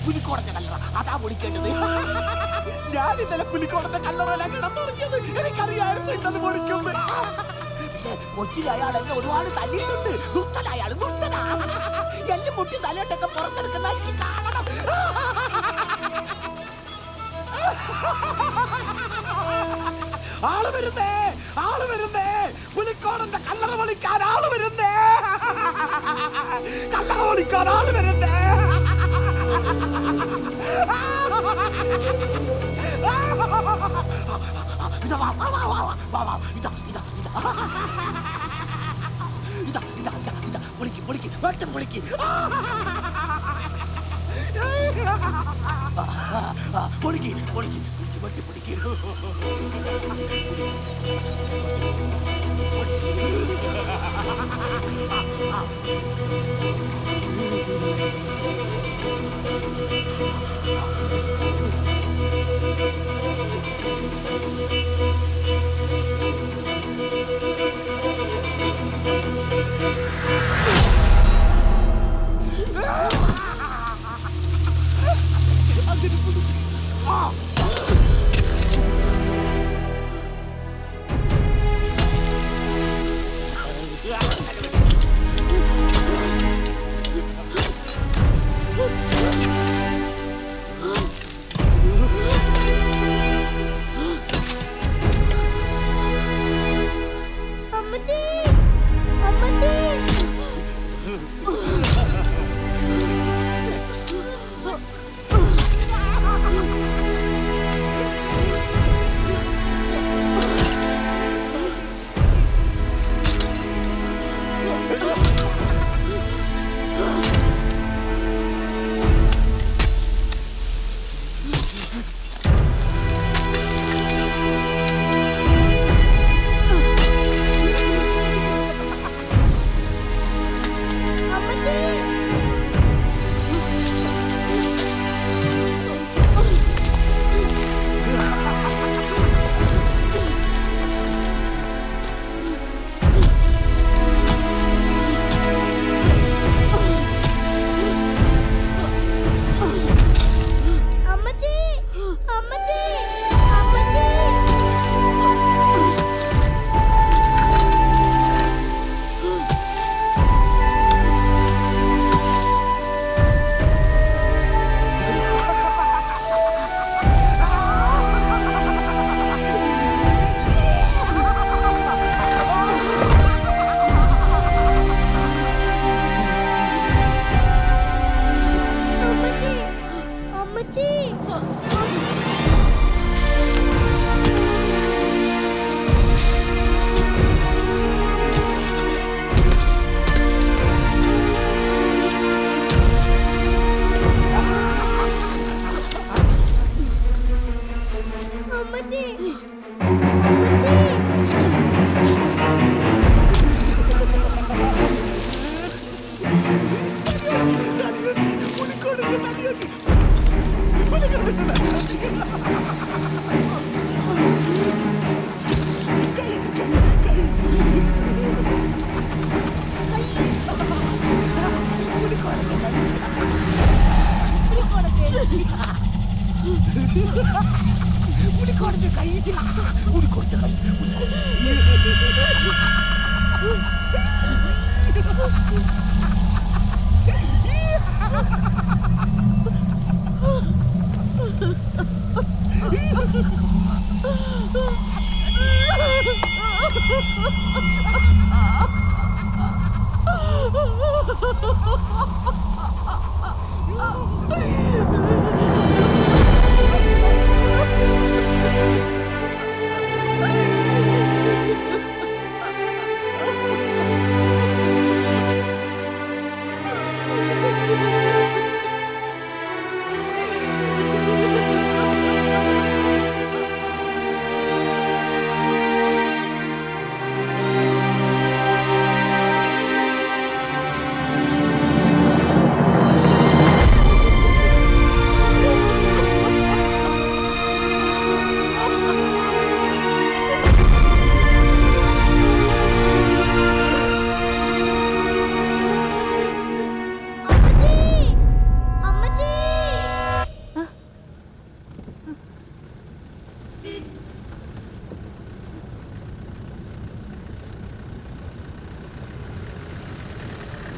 പുലിക്കോടന്റെ കല്ലറ അതാ പൊളിക്കേണ്ടത്. ഞാൻ ഇന്നലെ പുലിക്കോടന്റെ കല്ലറയില കിടന്നുറങ്ങിയത്. എനിക്കറിയായിരുന്നു ഇന്നത് പൊളിക്കുന്നത്. കൊച്ചിൽ അയാൾ എന്നെ ഒരുപാട് തല്ലിയിട്ടുണ്ട്. ദുഷ്ടനായാൾ ദുഷ്ടനാ. എല്ലാം മുട്ടി തലയിട്ടൊക്കെ പുറത്തെടുക്കുന്ന എനിക്ക് കാണണം. ആള് വരുന്നേ, ആള് വരുന്നേ, പുലിക്കോടന്റെ കല്ലറ പൊളിക്കാൻ ആള് വരുന്നേ, കല്ലറ പൊളിക്കാൻ ആള് വരുന്നേ. ഇതാ വാ വാ വാ വാ വാ വാ ഇതാ ഇതാ ഇതാ ഇതാ ഇതാ ഇതാ ഇതാ പൊളിക്ക് പൊളിക്ക് വെട്ടം പൊളിക്ക് പൊളിക്ക് പൊളിക്ക് വെട്ടി പൊളിക്ക് അമ്മച്ചി അമ്മച്ചി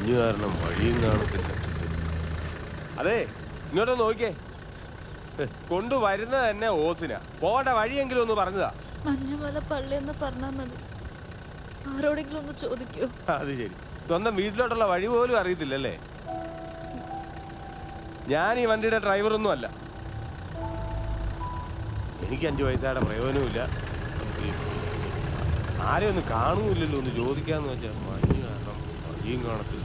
കാരണം വഴിയും കാണത്തില്ല. അതെ, ഇങ്ങോട്ടൊന്ന് നോക്കിയേ. കൊണ്ടുവരുന്നത് തന്നെ ഓസിനാ. പോകേണ്ട വഴിയെങ്കിലും ഒന്ന് പറഞ്ഞതാ. മഞ്ഞുമല പള്ളി എന്ന് പറഞ്ഞാൽ മതി. ആരോടെങ്കിലും ഒന്ന് ചോദിക്കോ? അത് ശരി. സ്വന്തം വീട്ടിലോട്ടുള്ള വഴി പോലും അറിയത്തില്ലല്ലേ? ഞാൻ ഈ വണ്ടിയുടെ ഡ്രൈവറൊന്നും അല്ല. എനിക്ക് 5 വയസ്സായുടെ പ്രയോജനമില്ല. ആരെയും ഒന്ന് കാണുന്നില്ലല്ലോ, ഒന്ന് ചോദിക്കാന്ന് വെച്ചാൽ മഞ്ഞ് കാരണം വഴിയും കാണത്തില്ല.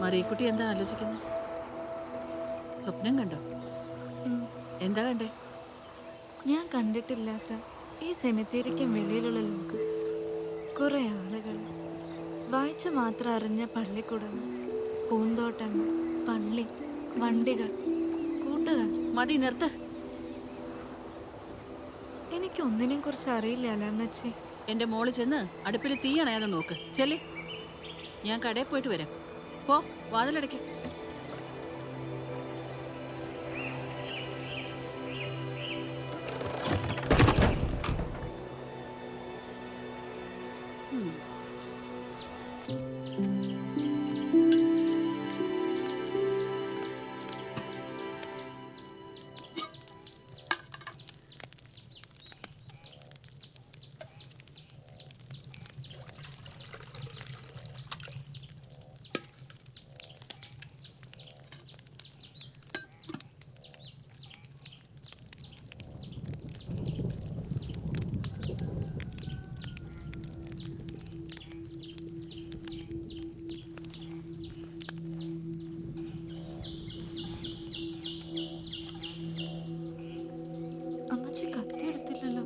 മറിയക്കുട്ടി എന്താ ആലോചിക്കുന്നത്? സ്വപ്നം കണ്ടോ? എന്താ കണ്ടേ? ഞാൻ കണ്ടിട്ടില്ലാത്ത ഈ സെമിത്തേരിക്കും വെളിയിലുള്ള ലോകം. കുറെ ആളുകൾ, വായിച്ചു മാത്രം അറിഞ്ഞ പള്ളിക്കുടങ്ങൾ, പൂന്തോട്ടങ്ങൾ, പള്ളി, വണ്ടികൾ, കൂട്ടുകാർ. മതി, നിർത്ത്. എനിക്കൊന്നിനെയും കുറിച്ച് അറിയില്ല അമ്മച്ചി. എന്റെ മോള് ചെന്ന് അടുപ്പിൽ തീ അണയാതെ നോക്ക്. ചെല്ലേ, ഞാൻ കടയിൽ പോയിട്ട് വരാം. പോ, വാതിലടയ്ക്ക്. അമ്മച്ചി കത്തി എടുത്തില്ലല്ലോ.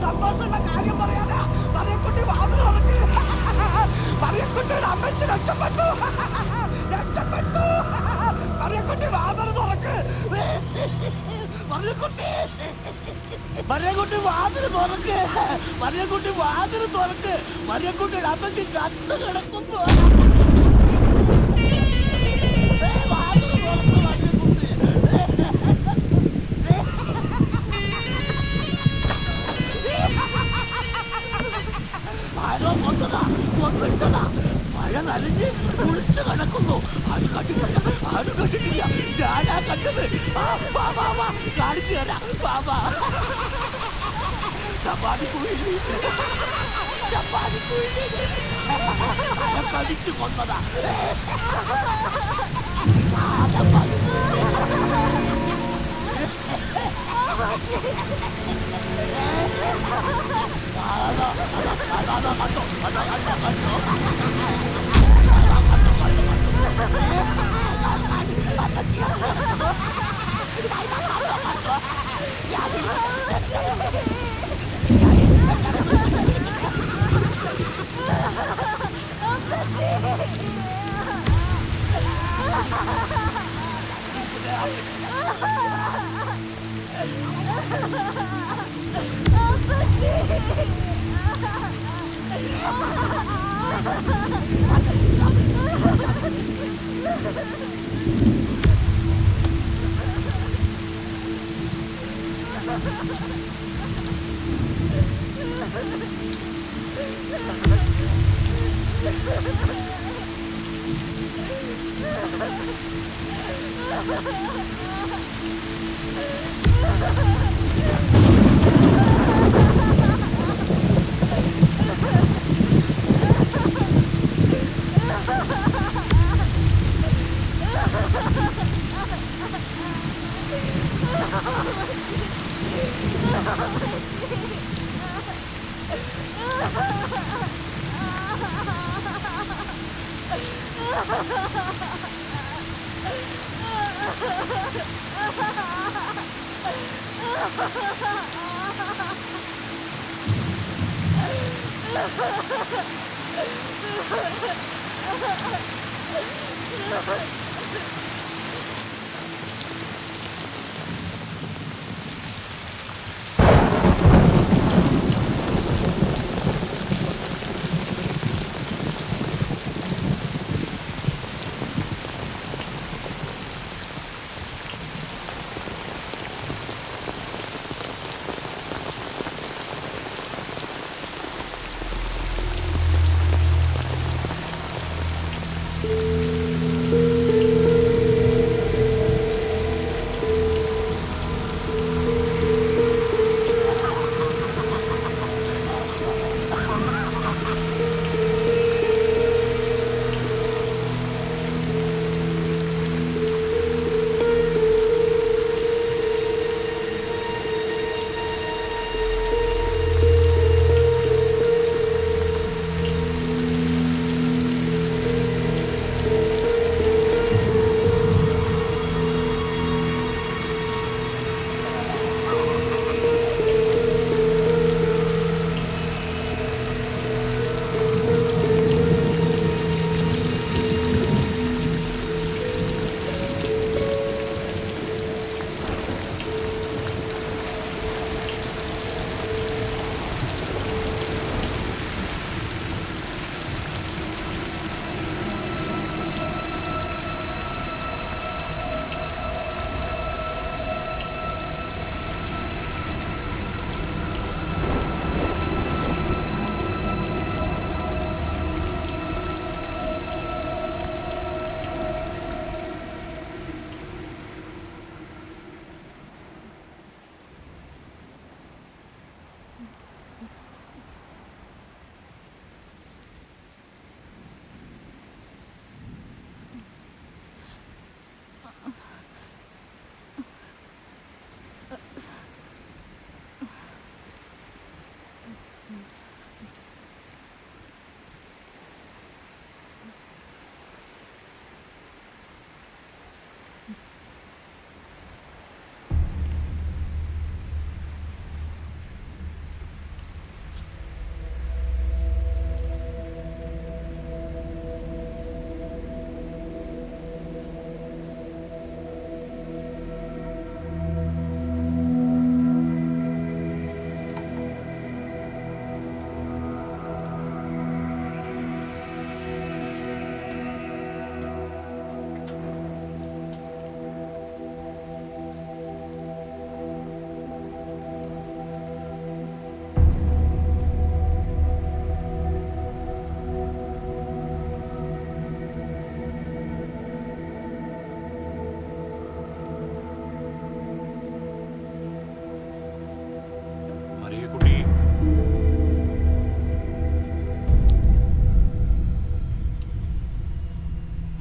സന്തോഷമുള്ള കാര്യം പറയാനാ. മറിയക്കുട്ടി വാതിൽ തുറക്ക്. മറിയക്കുട്ടിയുടെ അമ്മച്ചി രക്ഷപ്പെട്ടു. രക്ഷപ്പെട്ടു. മറിയക്കുട്ടി വാതിൽ തുറക്ക്. മറിയക്കുട്ടി, മറിയക്കുട്ടി വാതിൽ തുറക്ക്. മറിയക്കുട്ടി വാതിൽ തുറക്ക്. മറിയക്കുട്ടിയുടെ അമ്മച്ചി ചത്തു കിടക്കുന്നു. വാതിൽ തുറക്ക് മറിയക്കുട്ടി. ആരോ കൊന്നതാ, കൊന്നിട്ടതാ. മഴ നനഞ്ഞ് കുളിച്ചു കിടക്കുന്നു. ആരും കണ്ടിട്ടില്ല, ആരും കണ്ടിട്ടില്ല. ഞാനാ കണ്ടത്. കാണിച്ചു തരാം. ബാബാ, ചപ്പാത്തിക്കുഴി, ചപ്പാത്തിക്കുഴി കടിച്ചു കൊന്നതാ.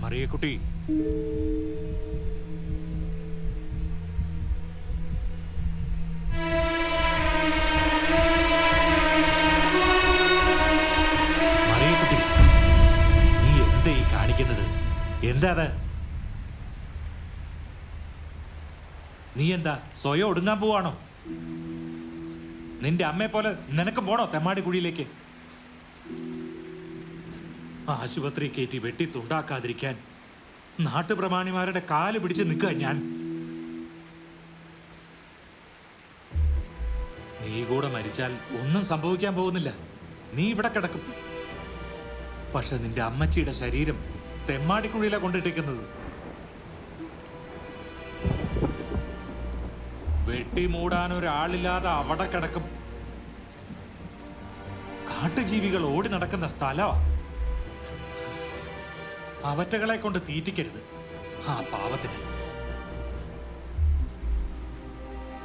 മറിയക്കുട്ടി, മറിയക്കുട്ടി, നീ എന്താ ഈ കാണിക്കുന്നത്? എന്താ അത്? നീ എന്താ സ്വയം ഒടുങ്ങാൻ പോവാണോ? നിന്റെ അമ്മയെ പോലെ നിനക്ക് പോണോ തെമ്മാടി കുഴിയിലേക്ക്? ആശുപത്രി കയറ്റി വെട്ടി തുണ്ടാക്കാതിരിക്കാൻ നാട്ടുപ്രമാണിമാരുടെ കാല് പിടിച്ച് നിൽക്കുക ഞാൻ. നീ കൂടെ മരിച്ചാൽ ഒന്നും സംഭവിക്കാൻ പോകുന്നില്ല. നീ ഇവിടെ കിടക്കും. പക്ഷെ നിന്റെ അമ്മച്ചിയുടെ ശരീരം തെമ്മാടിക്കുഴിയിലാ കൊണ്ടിട്ടിരിക്കുന്നത്. വെട്ടി മൂടാൻ ഒരാളില്ലാതെ അവിടെ കിടക്കും. കാട്ടുജീവികൾ ഓടി നടക്കുന്ന സ്ഥലമാ. അവറ്റകളെ കൊണ്ട് തീറ്റിക്കരുത് ആ പാവത്തിന്.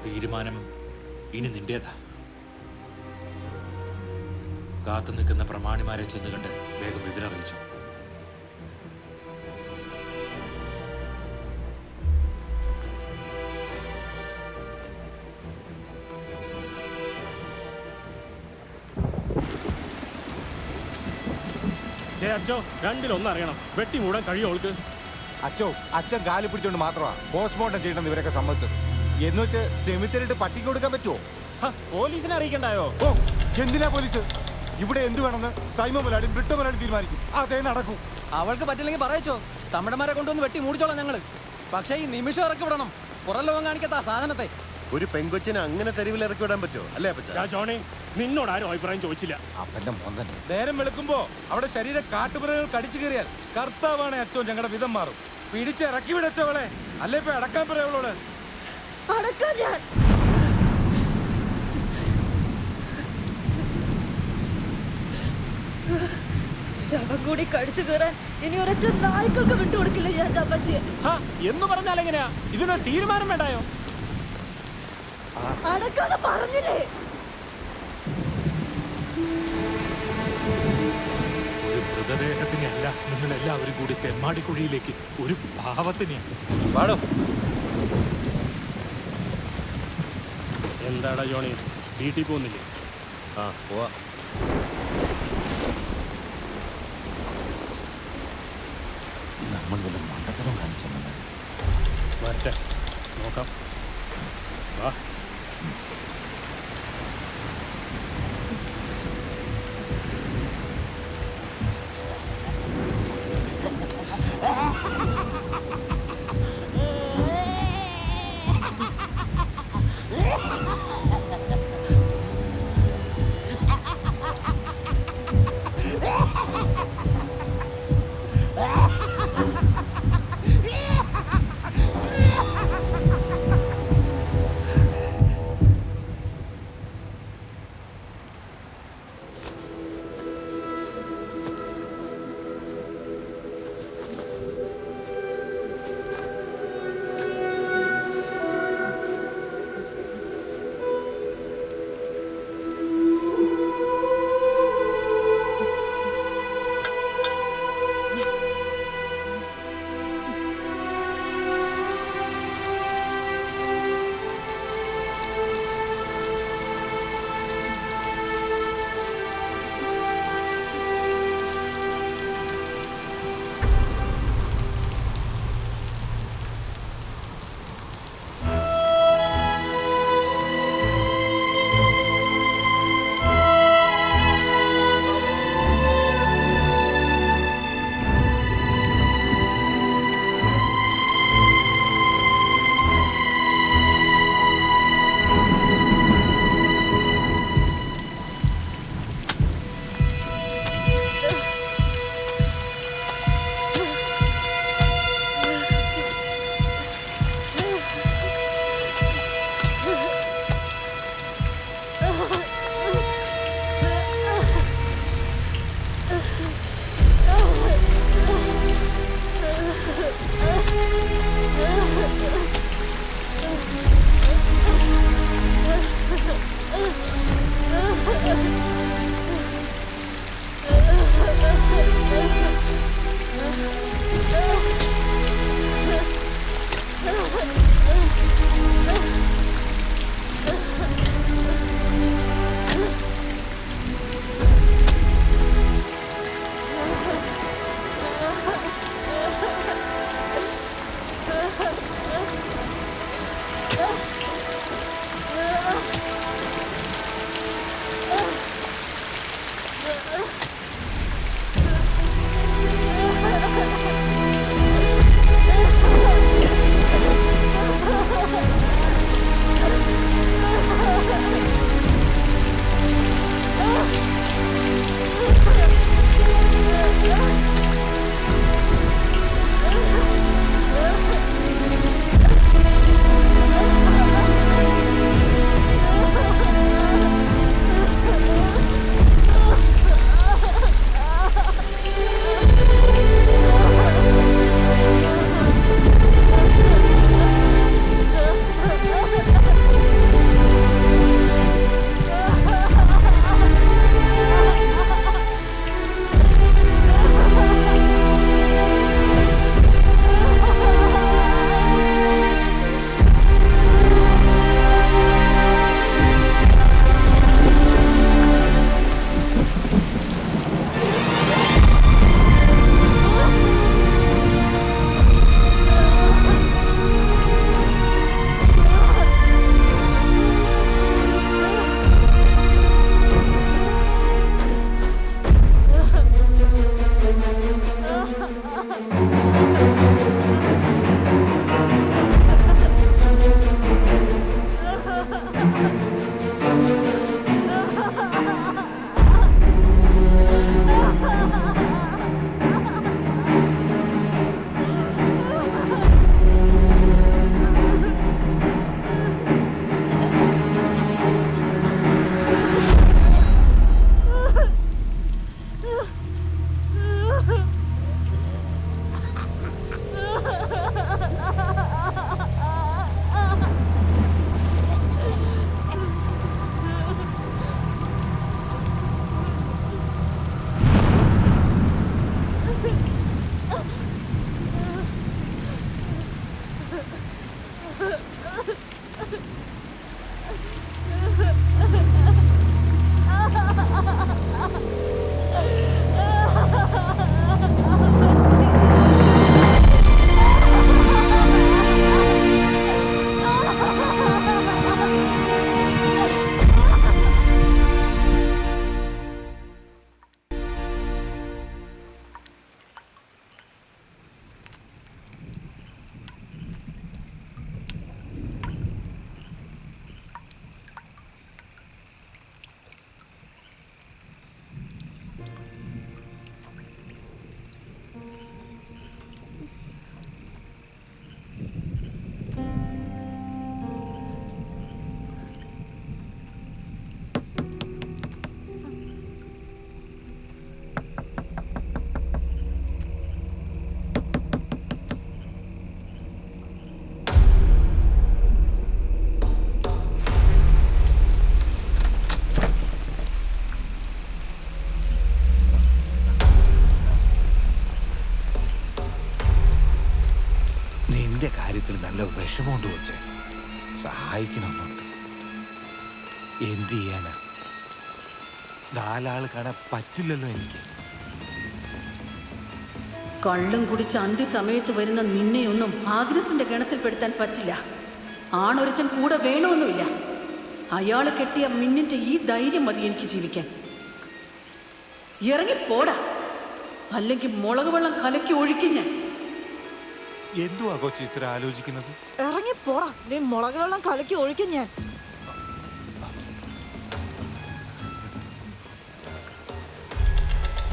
തീരുമാനം ഇനി നിന്റേതാ. കാത്തു നിൽക്കുന്ന പ്രമാണിമാരെ ചെന്ന് കണ്ട് വേഗം വിവരറിയിച്ചു. അച്ഛോ, രണ്ടിലൊന്നും അറിയണം. വെട്ടി മൂടാൻ കഴിയും അവൾക്ക്. അച്ഛോ, അച്ഛൻ കാലി പിടിച്ചോണ്ട് മാത്രമാ പോസ്റ്റ്മോർട്ടം ചെയ്യണമെന്ന് ഇവരൊക്കെ സമ്മതിച്ചത്. എന്ന് വെച്ച് സെമിത്തേരിട്ട് പട്ടിക്ക് കൊടുക്കാൻ പറ്റുമോ? പോലീസിനെ അറിയിക്കണ്ടായോ? ഓ, എന്തിനാ പോലീസ്? ഇവിടെ എന്ത് വേണമെന്ന് സൈമ മുതലാളി ബ്രിട്ടോ മുതലാളി തീരുമാനിക്കും. അതേ നടക്കൂ. അവൾക്ക് പറ്റില്ലെങ്കിൽ പറയച്ചോ, തമിഴന്മാരെ കൊണ്ടുവന്ന് വെട്ടി മൂടിച്ചോളാം ഞങ്ങള്. പക്ഷേ ഈ നിമിഷം ഇറക്കി വിടണം. പുറം ലോകം കാണിക്കാത്ത സാധനത്തെ. ഒരു പെങ്കൊച്ചിനെ അങ്ങനെ തെരുവിൽ ഇറക്കി വിടാൻ പറ്റുമോ? അല്ലേ അപ്പച്ചാ? ജോണി, നിന്നോട് ആരും അഭിപ്രായം ചോദിച്ചില്ല. അപ്പന്റെ മോൻ തന്നെ. നേരം വെളുക്കുമ്പോ അവിടെ ശരീരം കാട്ടുമൃഗങ്ങൾ കടിച്ചു കയറിയാൽ കർത്താവാണ് അച്ഛൻ ഞങ്ങളുടെ വിധം മാറും. പിടിച്ചിറക്കി വിടച്ചവളെ, അല്ലേ ഇപ്പൊ അടക്കാൻ പറയവളോട്. അടക്കാൻ ഞാൻ ശവം കൂടി കടിച്ചു കയറാൻ ഇനി ഒരൊറ്റ നായ്ക്കൾക്ക് വിട്ടുകൊടുക്കില്ല ഞാൻ അമ്മച്ചിയെ. എന്ന് പറഞ്ഞാലെങ്ങനെയാ? ഇതിനൊരു തീരുമാനം വേണ്ടായോ? അടക്കാതെ പറഞ്ഞില്ലേ? ഒരു മൃതദേഹത്തിനെ അല്ല, നിങ്ങൾ എല്ലാവരും കൂടി തെമ്മാടിക്കുഴിയിലേക്ക് ഒരു പാവത്തിനെ. പാടോ. എന്താടാ ജോണി, വീട്ടിൽ പോകുന്നില്ലേ? ആ, പോവാ. നമ്മൾ വല്ല മണ്ടത്തരം കാണിച്ചു. വരട്ടെ, നോക്കാം. വാ. കാര്യത്തിൽ നല്ല വിഷമമുണ്ട് കൊച്ചെ. സഹായിക്കണമെന്നുണ്ട്. എന്ത് ചെയ്യാനാ? നാലാൾ കാണാൻ പറ്റില്ലല്ലോ എനിക്ക്. കള്ളും കുടിച്ച് അന്ത്യസമയത്ത് വരുന്ന നിന്നെയൊന്നും ആഗ്രസിന്റെ ഗണത്തിൽപ്പെടുത്താൻ പറ്റില്ല. ആണൊരുത്തൻ കൂടെ വേണമെന്നുമില്ല. അയാള് കെട്ടിയ മിന്നിന്റെ ഈ ധൈര്യം മതി എനിക്ക് ജീവിക്കാൻ. ഇറങ്ങിപ്പോടാ, അല്ലെങ്കിൽ മുളക് വെള്ളം കലക്കി ഒഴിക്കും ഞാൻ. എന്തുവാ കൊച്ചി ഇത്ര ആലോചിക്കുന്നത്? ഇറങ്ങിപ്പോടാ, നീ മുളക് വെള്ളം കലക്കി ഒഴിക്കും ഞാൻ.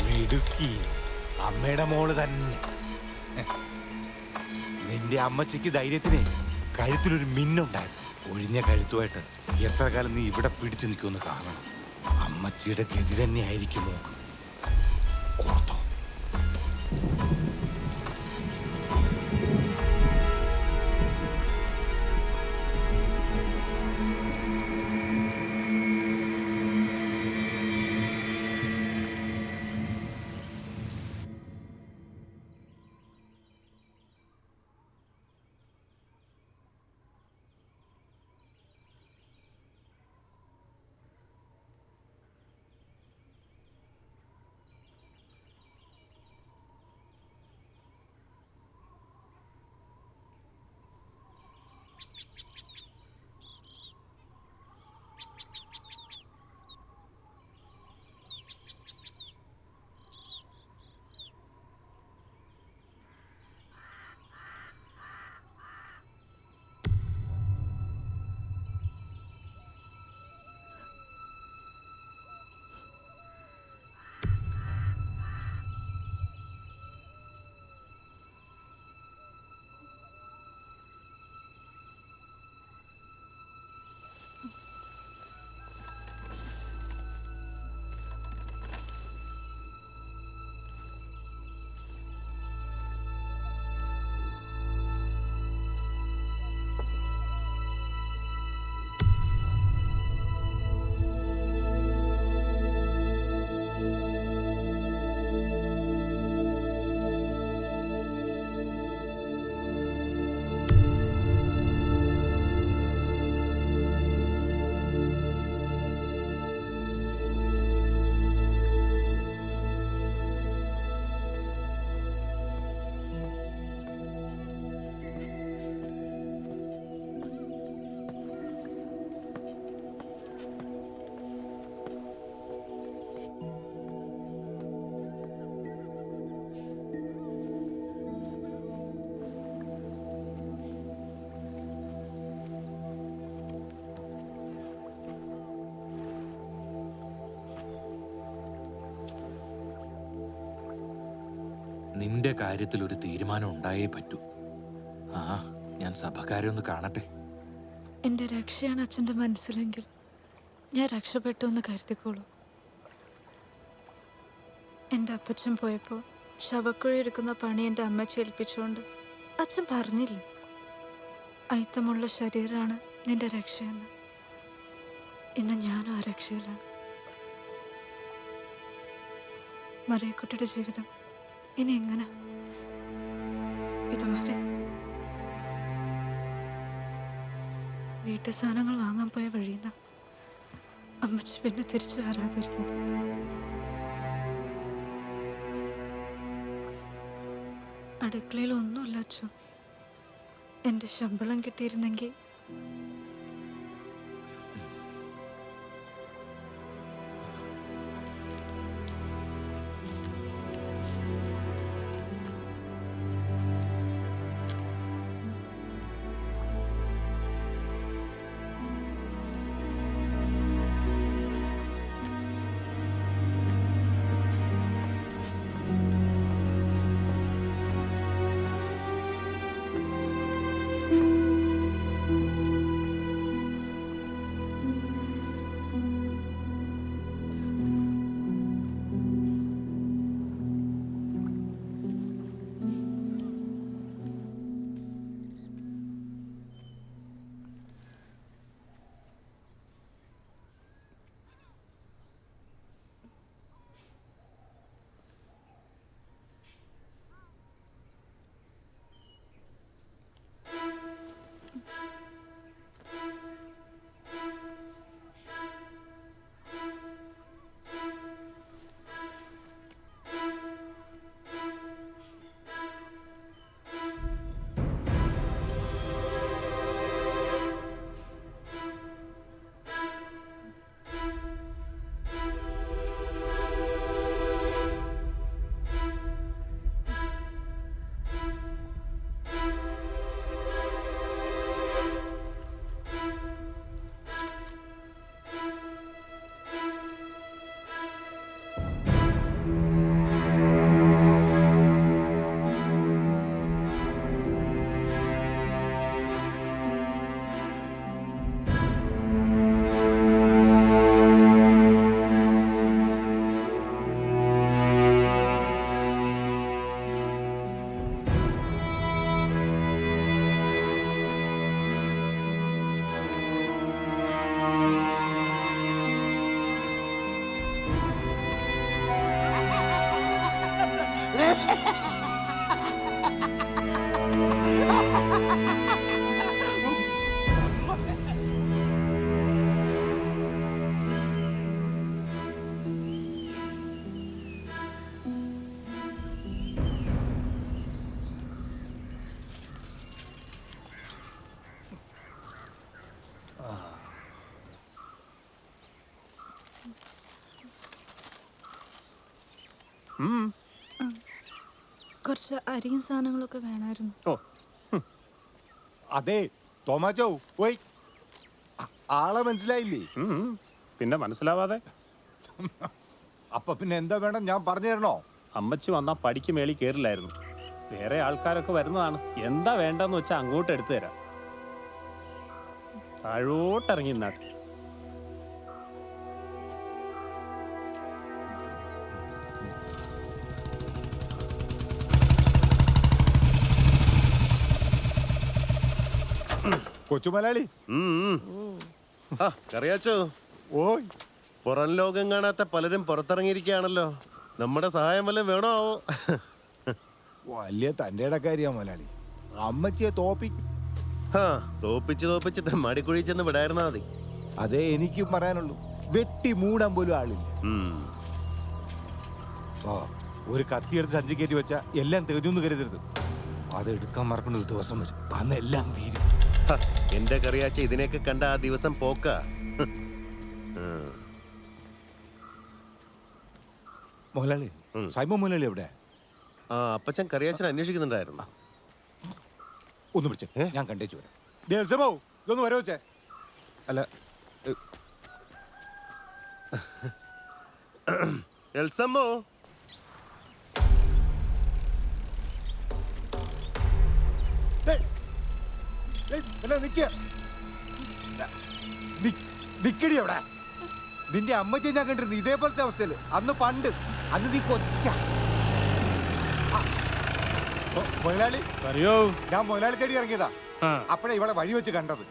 മിടുക്കി, അമ്മയുടെ മോള് തന്നെ. നിന്റെ അമ്മച്ചിക്ക് ധൈര്യത്തിന് കഴുത്തിലൊരു മിന്നുണ്ടായിരുന്നു. ഒഴിഞ്ഞ കഴുത്തുമായിട്ട് എത്ര കാലം നീ ഇവിടെ പിടിച്ചു നിൽക്കുമെന്ന് കാണണം. അമ്മച്ചിയുടെ ഗതി തന്നെയായിരിക്കും നോക്ക്. ഓർത്തോ. നിന്റെ കാര്യത്തിൽ ഒരു തീരുമാനം ഉണ്ടായേ പറ്റൂ. ആ, ഞാൻ സഭക്കാരെ ഒന്ന് കാണട്ടെ. എൻ്റെ രക്ഷയാണ് അച്ഛൻ്റെ മനസ്സിലെങ്കിൽ ഞാൻ രക്ഷപ്പെട്ടു എന്ന് കരുതിക്കോളൂ. എൻ്റെ അപ്പച്ചൻ പോയപ്പോൾ ശവക്കുഴി എടുക്കുന്ന പണി എൻ്റെ അമ്മച്ചി ഏൽപ്പിച്ചുകൊണ്ട് അച്ഛൻ പറഞ്ഞില്ല, അയിത്തമുള്ള ശരീരമാണ് നിന്റെ രക്ഷയെന്ന്. ഇന്ന് ഞാനും ആ രക്ഷയിലാണ്. മറിയക്കുട്ടിയുടെ ജീവിതം ഇനി എങ്ങനെ? ഇത് മതി. വീട്ടു സാധനങ്ങൾ വാങ്ങാൻ പോയ വഴിയുന്ന അമ്മച്ചി പിന്നെ തിരിച്ചു വരാതിരുന്നത്. അടുക്കളയിൽ ഒന്നുമില്ല അച്ഛൻ. എൻ്റെ ശമ്പളം കിട്ടിയിരുന്നെങ്കിൽ കുറച്ച് അരിയും സാധനങ്ങളൊക്കെ വേണമായിരുന്നു. ഓ അതെ തോമാച്ചോ പോയി ആളെ മനസ്സിലായില്ലേ? പിന്നെ മനസ്സിലാവാതെ അപ്പൊ പിന്നെ എന്താ വേണം ഞാൻ പറഞ്ഞു തരണോ? അമ്മച്ചി വന്നാ പടിക്ക് മേളി കയറില്ലായിരുന്നു. വേറെ ആൾക്കാരൊക്കെ വരുന്നതാണ്. എന്താ വേണ്ടെന്ന് വെച്ചാൽ അങ്ങോട്ട് എടുത്തു തരാം. താഴോട്ടിറങ്ങി നാട്ട്. കൊച്ചുമലയാളി കറിയാച്ചോ ഓയ് പുറം ലോകം കാണാത്ത പലരും പുറത്തിറങ്ങിയിരിക്കുകയാണല്ലോ. നമ്മുടെ സഹായം വല്ലതും വേണോ ആവോ? വലിയ തന്റെ ഇടക്കാരിയാ മലയാളി. അമ്മച്ചിയെ തോപ്പിക്കും. തോപ്പിച്ച് തെമ്മാടിക്കുഴി ചെന്ന് വിടായിരുന്നാ മതി. അതേ എനിക്കും പറയാനുള്ളൂ. വെട്ടി മൂടാൻ പോലും ആളില്ല. ഒരു കത്തിയെടുത്ത് സഞ്ചി കയറ്റി വെച്ചാ എല്ലാം തെരഞ്ഞൊന്നും കരുതരുത്. അത് എടുക്കാൻ മറക്കുന്ന ഒരു ദിവസം വരും. അന്ന് എല്ലാം തീരും. എന്റെ കറിയാച്ച ഇതിനെയൊക്കെ കണ്ട ആ ദിവസം പോക്ക. മുതലാളി സൈമോ മുതലാളി എവിടെ? അപ്പച്ചൻ കറിയാച്ചൻ അന്വേഷിക്കുന്നുണ്ടായിരുന്നു. ഒന്ന് വിളിച്ചേ, ഞാൻ കണ്ടേച്ചു വരാം. ഇതൊന്ന് വരോ വെച്ചേ. അല്ല എൽസമ്മോ, നിക്കടി അവിടെ. നിന്റെ അമ്മച്ചെ ഞാൻ കണ്ടിരുന്നു ഇതേപോലത്തെ അവസ്ഥയില്. അന്ന് നീ കൊച്ച മുതലാളി. ഞാൻ മുതലാളിക്കടി ഇറങ്ങിയതാ. അപ്പഴേ ഇവിടെ വഴി വെച്ച് കണ്ടത്.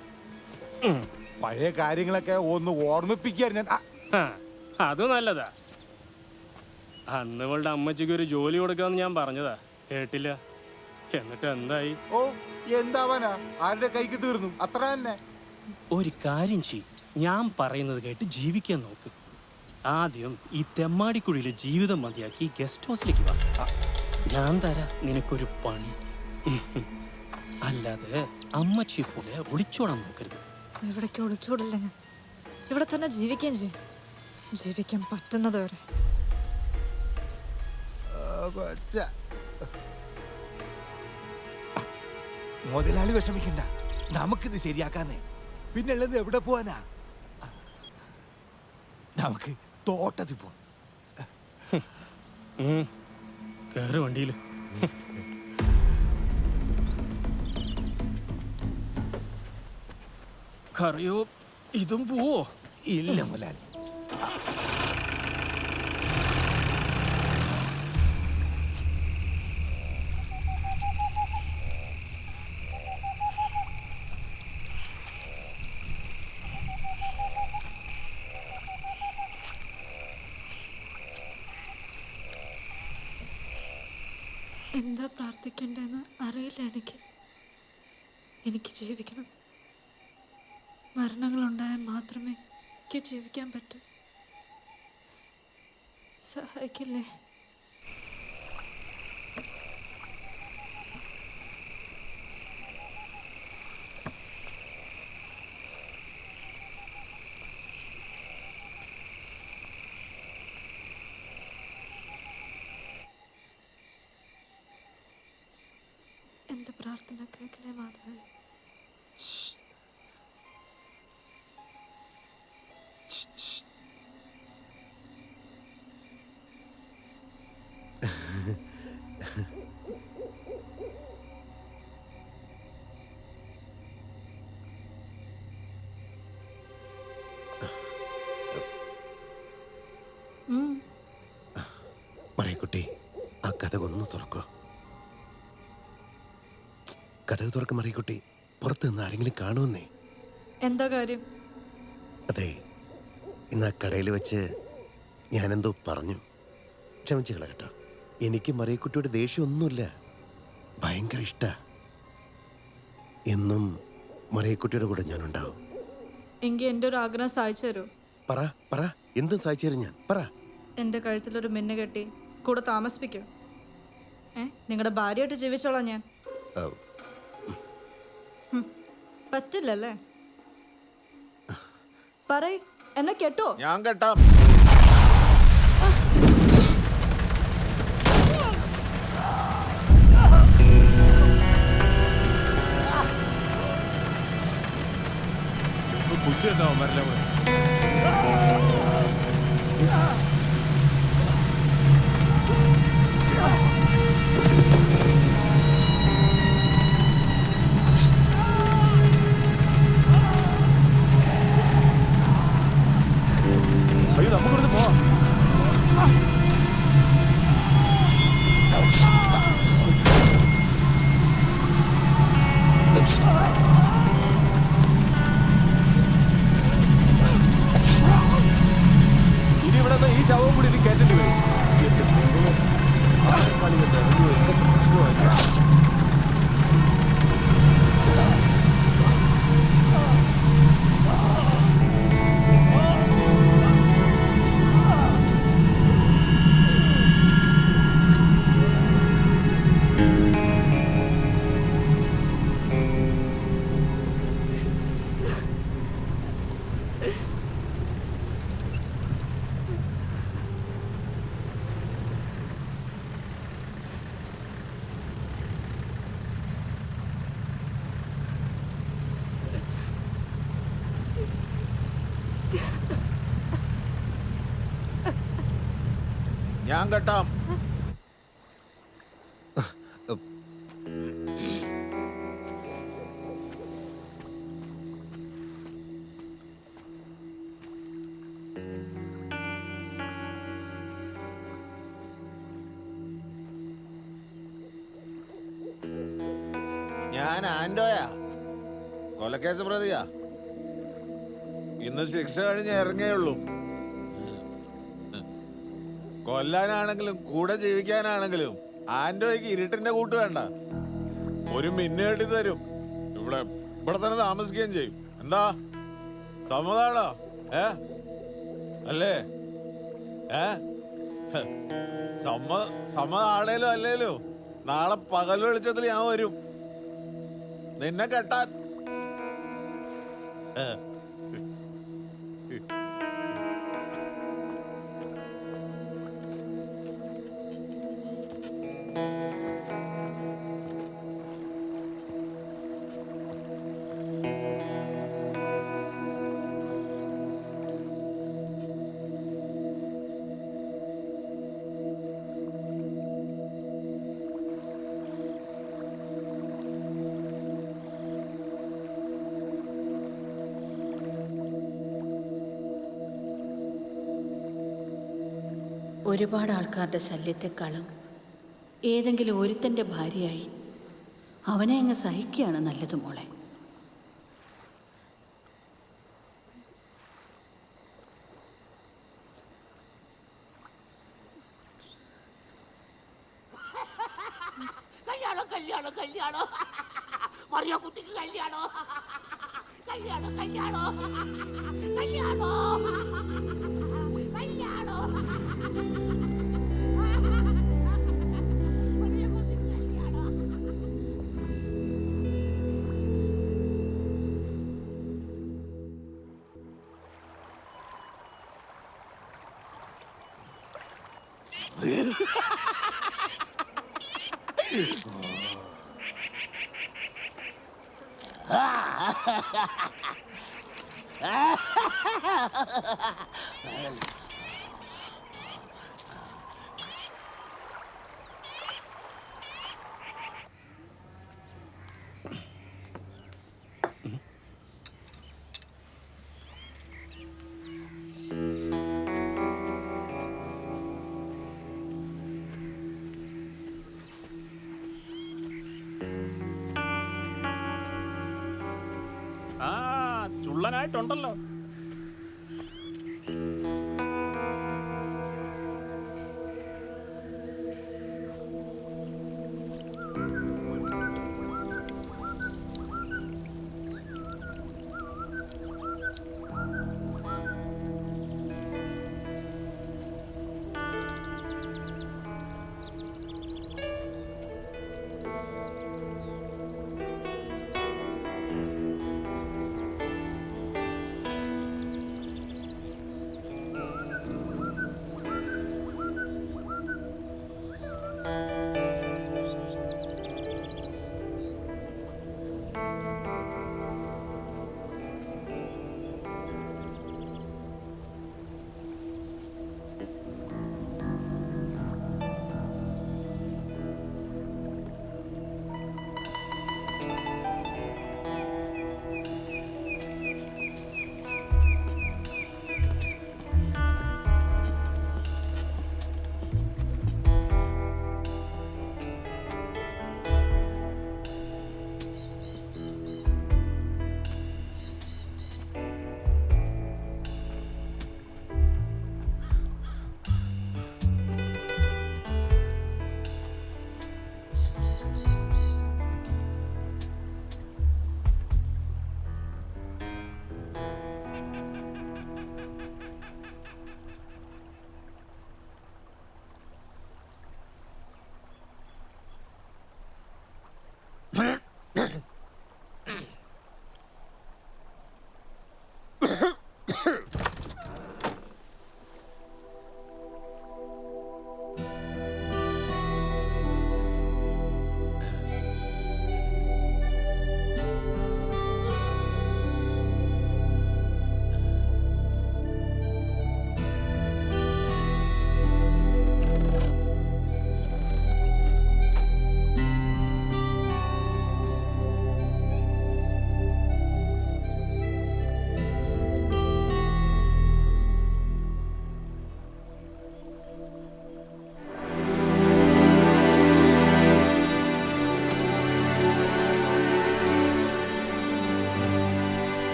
പഴയ കാര്യങ്ങളൊക്കെ ഒന്ന് ഓർമ്മിപ്പിക്കായിരുന്നു ഞാൻ. അത് നല്ലതാ. അന്ന് ഇവളുടെ അമ്മച്ചിക്ക് ഒരു ജോലി കൊടുക്കാന്ന് ഞാൻ പറഞ്ഞതാ, കേട്ടില്ല. എന്നിട്ട് എന്തായി? ഓ എന്താവാനാ, ആരുടെ കൈക്ക് തീർന്നു, അത്ര തന്നെ. ഒരു കാര്യം ചെയ്യും, ഞാൻ പറയുന്നത് കേട്ട് ജീവിക്കാൻ നോക്ക്. ആദ്യം ഈ തെമ്മാടിക്കുഴിയിലെ ജീവിതം മതിയാക്കി ഗസ്റ്റ് ഹൗസിലേക്ക് വാ. ഞാൻ തരാ നിനക്കൊരു പണി. അല്ലാതെ അമ്മച്ചിയെ പോലെ ഒളിച്ചോടാൻ നോക്കരുത്. ഇവിടേക്ക് ഒളിച്ചോടില്ല ഞാൻ. ഇവിടെ തന്നെ ജീവിക്കുകയും ചെയ്യും. ജീവിക്കാൻ പറ്റുന്നത് വരെ. മുതലാളി വിഷമിക്കണ്ട, നമുക്കിത് ശരിയാക്കാന്നേ. പിന്നുള്ളത് എവിടെ പോവാനാ? നമുക്ക് തോട്ടത്തിൽ പോവാം. കേറ് വണ്ടിയില്. കറിയോ ഇതും പോവോ? ഇല്ല മുതലാളി. എന്താ പ്രാർത്ഥിക്കേണ്ടതെന്ന് അറിയില്ല എനിക്ക് ജീവിക്കണം. മരണങ്ങളുണ്ടായാൽ മാത്രമേ എനിക്ക് ജീവിക്കാൻ പറ്റൂ. സഹായിക്കില്ലേ? എന്റെ പ്രാർത്ഥന കേൾക്കണേ മാധവേ. മറിയക്കുട്ടി, ആ കഥ ഒന്ന് തുറക്കോ. കഥ തുറക്ക മറിയക്കുട്ടി. പുറത്ത് നിന്ന് ആരെങ്കിലും കാണുമെന്നേ. എന്താ കാര്യം? അതെ, ഇന്ന് ആ കടയിൽ വെച്ച് ഞാനെന്തോ പറഞ്ഞു. ക്ഷമിച്ചുകള കേട്ടോ. എനിക്ക് മറിയക്കുട്ടിയുടെ ദേഷ്യമൊന്നുമില്ല, ഭയങ്കര ഇഷ്ടാ. എന്നും മറിയക്കുട്ടിയുടെ കൂടെ ഞാനുണ്ടാവും. എങ്കിൽ എൻ്റെ ഒരു ആഗ്രഹം സാധിച്ചു തരൂ. പറ, എന്തും സാധിച്ചു തരും ഞാൻ. പറ. എൻ്റെ കഴുത്തിലൊരു മിന്നു കെട്ടി കൂടെ താമസിപ്പിക്കോ? നിങ്ങളുടെ ഭാര്യയായിട്ട് ജീവിച്ചോളാം ഞാൻ. പറ്റില്ലല്ലേ? പറയ്, എന്നെ കേട്ടോ? ഞാൻ കേട്ടാം. വരുന്നോ മരല അയ്യോ നമുക്കിവിടുന്ന് പോവാം. ഇനി ഇവിടെ ഈ ശവം കൂടി ഇത് കേട്ടിട്ട് വരും. ഞാൻ കെട്ടാം. ഞാൻ ആൻഡോയാ, കൊലക്കേസ് പ്രതിയാ. ഇന്ന് ശിക്ഷ കഴിഞ്ഞ് ഇറങ്ങേയുള്ളൂ. കൊല്ലാനാണെങ്കിലും കൂടെ ജീവിക്കാനാണെങ്കിലും ആൻഡോയ്ക്ക് ഇരുട്ടിന്റെ കൂട്ട് വേണ്ട. ഒരു മിന്നു കെട്ടി തരും. ഇവിടെ തന്നെ താമസിക്കുകയും ചെയ്യും. എന്താ സമ്മതാണോ? അല്ലേ? സമ്മതാണേലും അല്ലേലും നാളെ പകൽ വെളിച്ചത്തിൽ ഞാൻ വരും നിന്നെ കെട്ടാൻ. ഒരുപാട് ആൾക്കാരുടെ ശല്യത്തെക്കാളും ഏതെങ്കിലും ഒരുത്തൻ്റെ ഭാര്യയായി അവനെ അങ്ങ് സഹിക്കുകയാണ് നല്ലത് മോളെ. കല്യാണം കല്യാണം കല്യാണം മറിയ കുട്ടിക്ക് കല്യാണം കല്യാണം കല്യാണം കല്യാണം ചുള്ളനായിട്ടുണ്ടല്ലോ.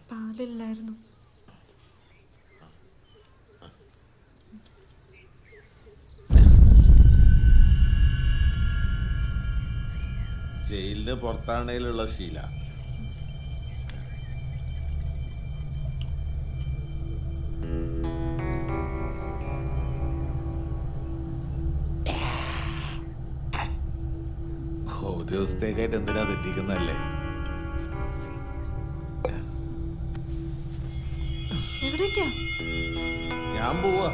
പാലില്ലായിരുന്നു. ജയിലിന് പുറത്താണേലുള്ള ശീല. ഒരു ദിവസത്തേക്കായിട്ട് എന്തിനാ തെറ്റിക്കുന്നല്ലേ? എവിടേക്കാ? ഞാൻ പോവാ.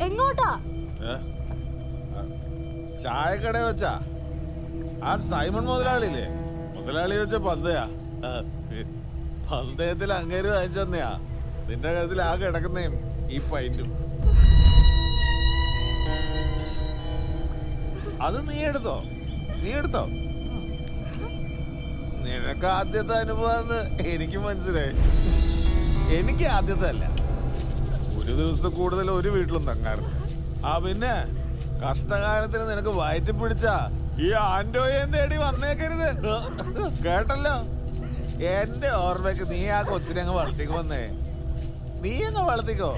എങ്ങോട്ടാ? ചായക്കട വെച്ചാ ആ സൈമൺ മുതലാളിയില്ലേ, മുതലാളി വെച്ച പന്തയാ. പന്തയത്തിൽ അങ്ങേര് വാങ്ങിച്ചെന്നയാ. നിന്റെ കഴുത്തിൽ ആ കിടക്കുന്നേ ഈ പൈന്റും. അത് നീ എടുത്തോ. നിനക്ക് ആദ്യത്തെ അനുഭവം എനിക്ക് മനസ്സിലായി. എനിക്ക് ആദ്യത്തെ അല്ല. ഒരു ദിവസം കൂടുതൽ ഒരു വീട്ടിലും തങ്ങാറുണ്ട്. പിന്നെ കഷ്ടകാലത്തിന് നിനക്ക് വയറ്റി പിടിച്ച ഈ ആൻഡോയെ തേടി വന്നേക്കരുത്, കേട്ടല്ലോ? എന്റെ ഓർമ്മയ്ക്ക് നീ ആ കൊച്ചിനെ അങ്ങ് വളർത്തിക്ക് വന്നേ. നീ അങ്ങ് വളർത്തിക്കോ.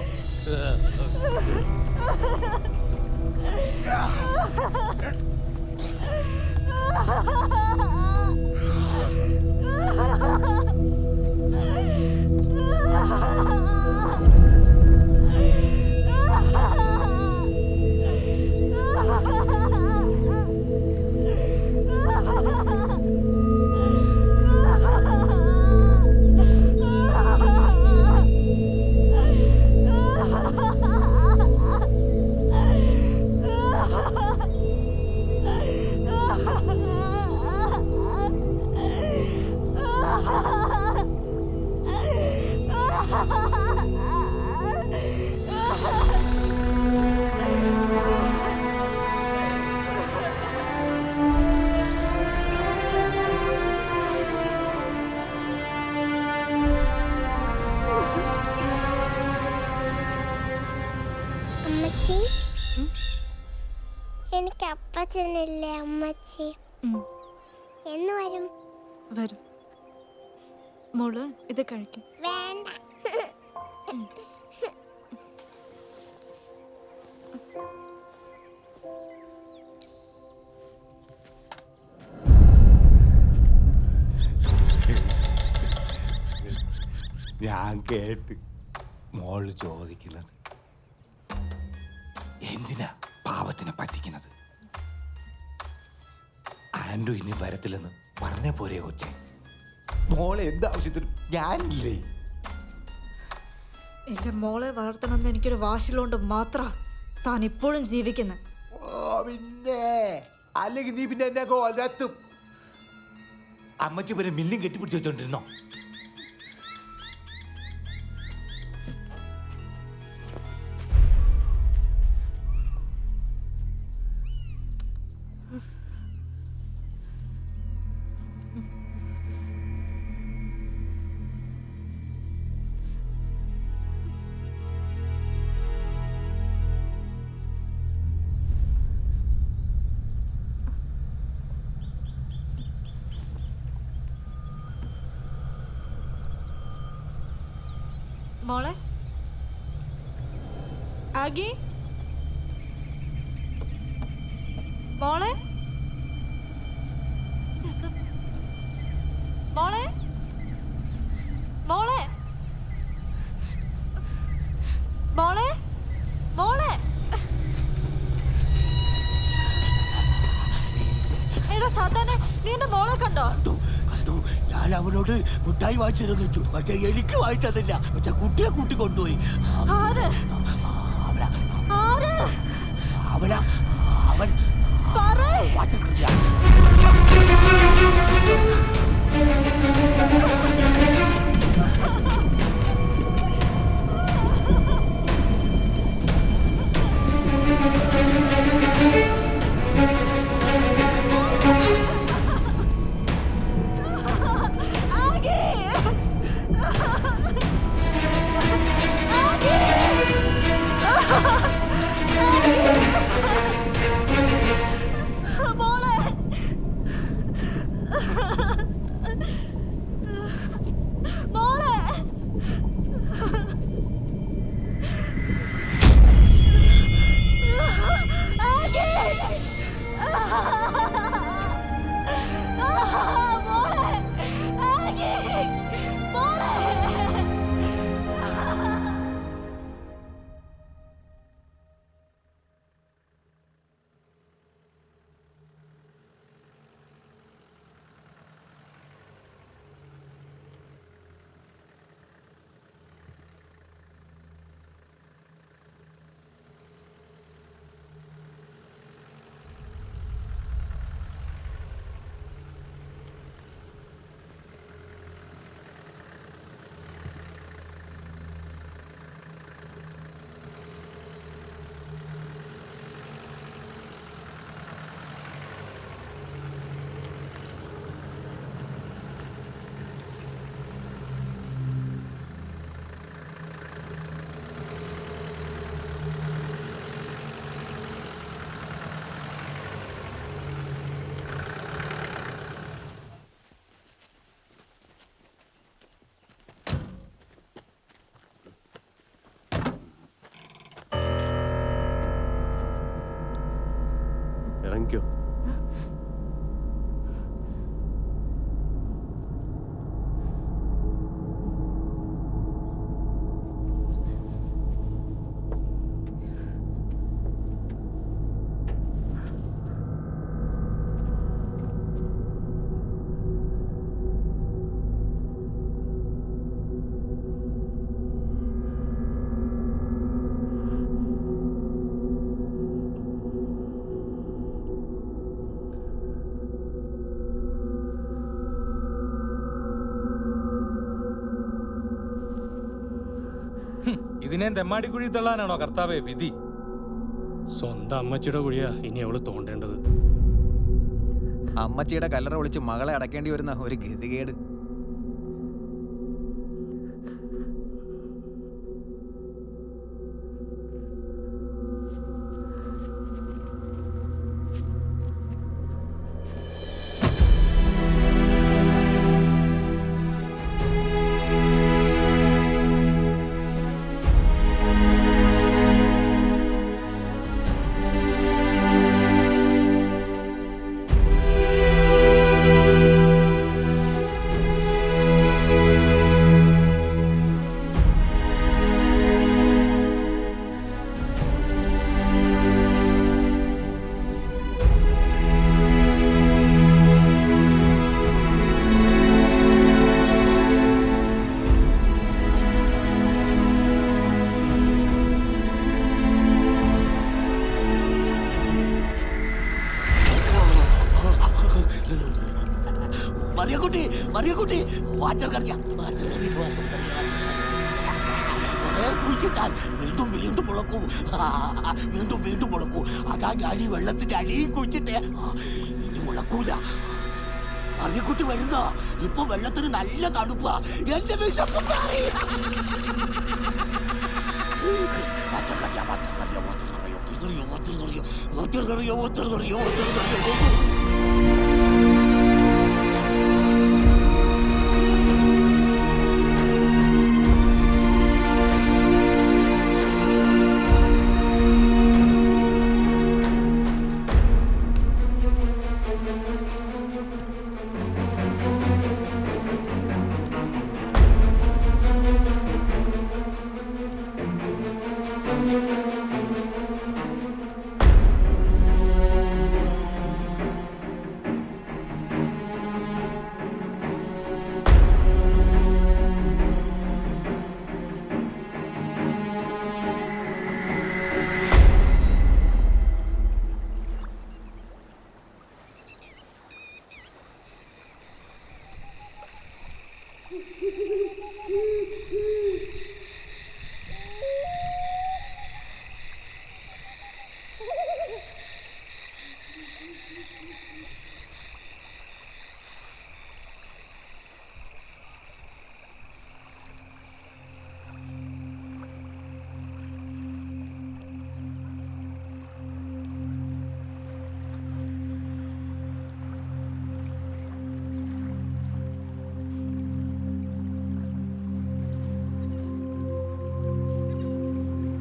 എനിക്ക് അപ്പച്ചനില്ലേ അമ്മച്ചി? എന്ന് വരും? വരും. മോള് ഇത് കഴിക്കും. വേണ്ട. ഞാൻ കേട്ട് മോള് ചോദിക്കുന്നത് എന്തിനാ പാവത്തിനെ പറ്റിക്കുന്നത്? ആൻഡ്രു ഇനി വരത്തില്ലെന്ന് പറഞ്ഞ പോരെ കൊച്ചെ? മോളെ എന്താവശ്യത്തിനും ഞാനില്ലേ? എന്റെ മോളെ വളർത്തണമെന്ന് എനിക്കൊരു വാശിയുള്ളതുകൊണ്ട് മാത്രം താൻ ഇപ്പോഴും ജീവിക്കുന്നത്. പിന്നെ അല്ലെങ്കിൽ നീ പിന്നെ എന്നെ കൊലത്തും. അമ്മച്ചി പിന്നെ മില്ലും കെട്ടിപ്പിടിച്ച് വെച്ചോണ്ടിരുന്നോ? മോളെ ആഗി, മോളെ മോളെ മോളെ മോളെ മോളെ എടാ സാത്താനെ, നീ എന്റെ മോളെ കണ്ടോ? കണ്ടു. ഞാൻ അവനോട് മുട്ടായി വാങ്ങിച്ചിരുന്നു വെച്ചു, പക്ഷെ എനിക്ക് വാങ്ങിച്ചതില്ല. പക്ഷെ കുട്ടിയെ കൂട്ടി കൊണ്ടുപോയി. അവൻ വാങ്ങിച്ചിട്ടില്ല. ഇറങ്ങിക്കോ. ഇതിനെ തെമ്മാടിക്കുഴി തള്ളാനാണോ കർത്താവേ വിധി? സ്വന്തം അമ്മച്ചിയുടെ കുഴിയാ ഇനി അവള് തോണ്ടേണ്ടത്. അമ്മച്ചിയുടെ കല്ലറ വിളിച്ച് മകളെ അടക്കേണ്ടി വരുന്ന ഒരു ഗതികേട്. മറിയക്കുട്ടി വാച്ചർ കറിയാ കുഴിച്ചിട്ടാൽ വീണ്ടും വീണ്ടും മുളക്കും, വീണ്ടും വീണ്ടും മുളക്കും. അതാ ഞാൻ ഈ വെള്ളത്തിന്റെ അടിയിൽ കുഴിച്ചിട്ടേ ഇനി മുളക്കൂല. മറിയക്കുട്ടി വരുന്ന ഇപ്പൊ വെള്ളത്തിന് നല്ല തണുപ്പാ. എന്റെ വിശപ്പ് മാറി.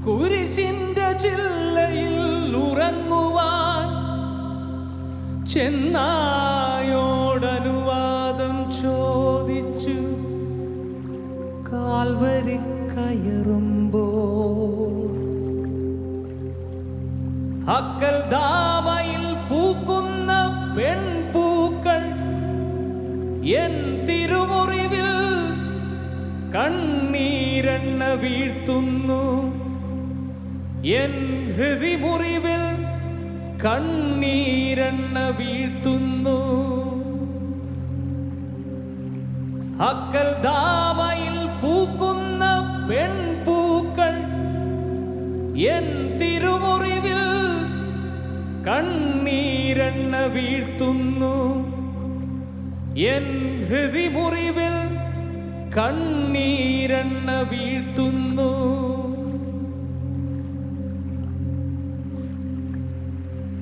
കുരിശിന്റെ ചില്ലയിൽ ഉറങ്ങുവാൻ ചെന്നായോടനുവാദം ചോദിച്ചു. കാൽവരി കയറുമ്പോൾ അക്കൽ ദാമയിൽ പൂക്കുന്ന പെൺപൂക്കൾ എൻ തിരുമുറിവിൽ കണ്ണീരെണ്ണ വീഴ്ത്തുന്നു. എൻ ഹൃതിമുറിവിൽ കണ്ണീരെണ്ണ വീഴ്ത്തുന്നു. അക്കൽ ദാമയിൽ പൂക്കുന്ന പെൺപൂക്കൾ എൻ തിരുമുറിവിൽ കണ്ണീരെണ്ണ വീഴ്ത്തുന്നു. എൻ ഹൃതിമുറിവിൽ കണ്ണീരെണ്ണ വീഴ്ത്തുന്നു.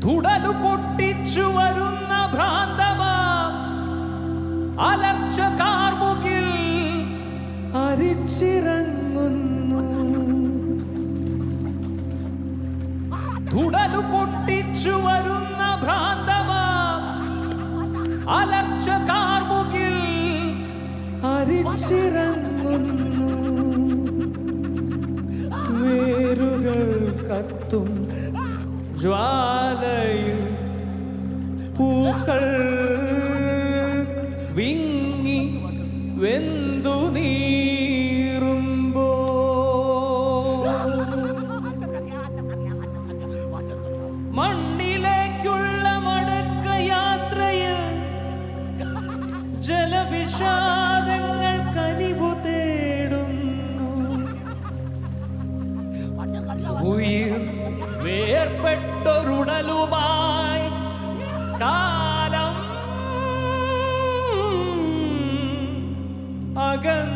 തുടലു പൊട്ടിച്ചു വരുന്ന ഭ്രാന്തമാം അലർച്ച കാർമുകിൽ അരിച്ചിറങ്ങുന്നു. തുടലു പൊട്ടിച്ചു വരുന്ന ഭ്രാന്തമാം അലർച്ച കാർമുകിൽ അരിച്ചിറങ്ങുന്നു. വേരുകൾ കത്തും ജ്വാലയിൽ പൂക്കൾ വിങ്ങി വെന്തു നീറുമ്പോ മണ്ണിലേക്കുള്ള മടക്കയാത്രയിൽ ജലവിഷാദങ്ങൾ കനിവു തേടുന്നു. ഉയിർ വേർപെട്ടൊരുടലുമായി കാലം അകന്നു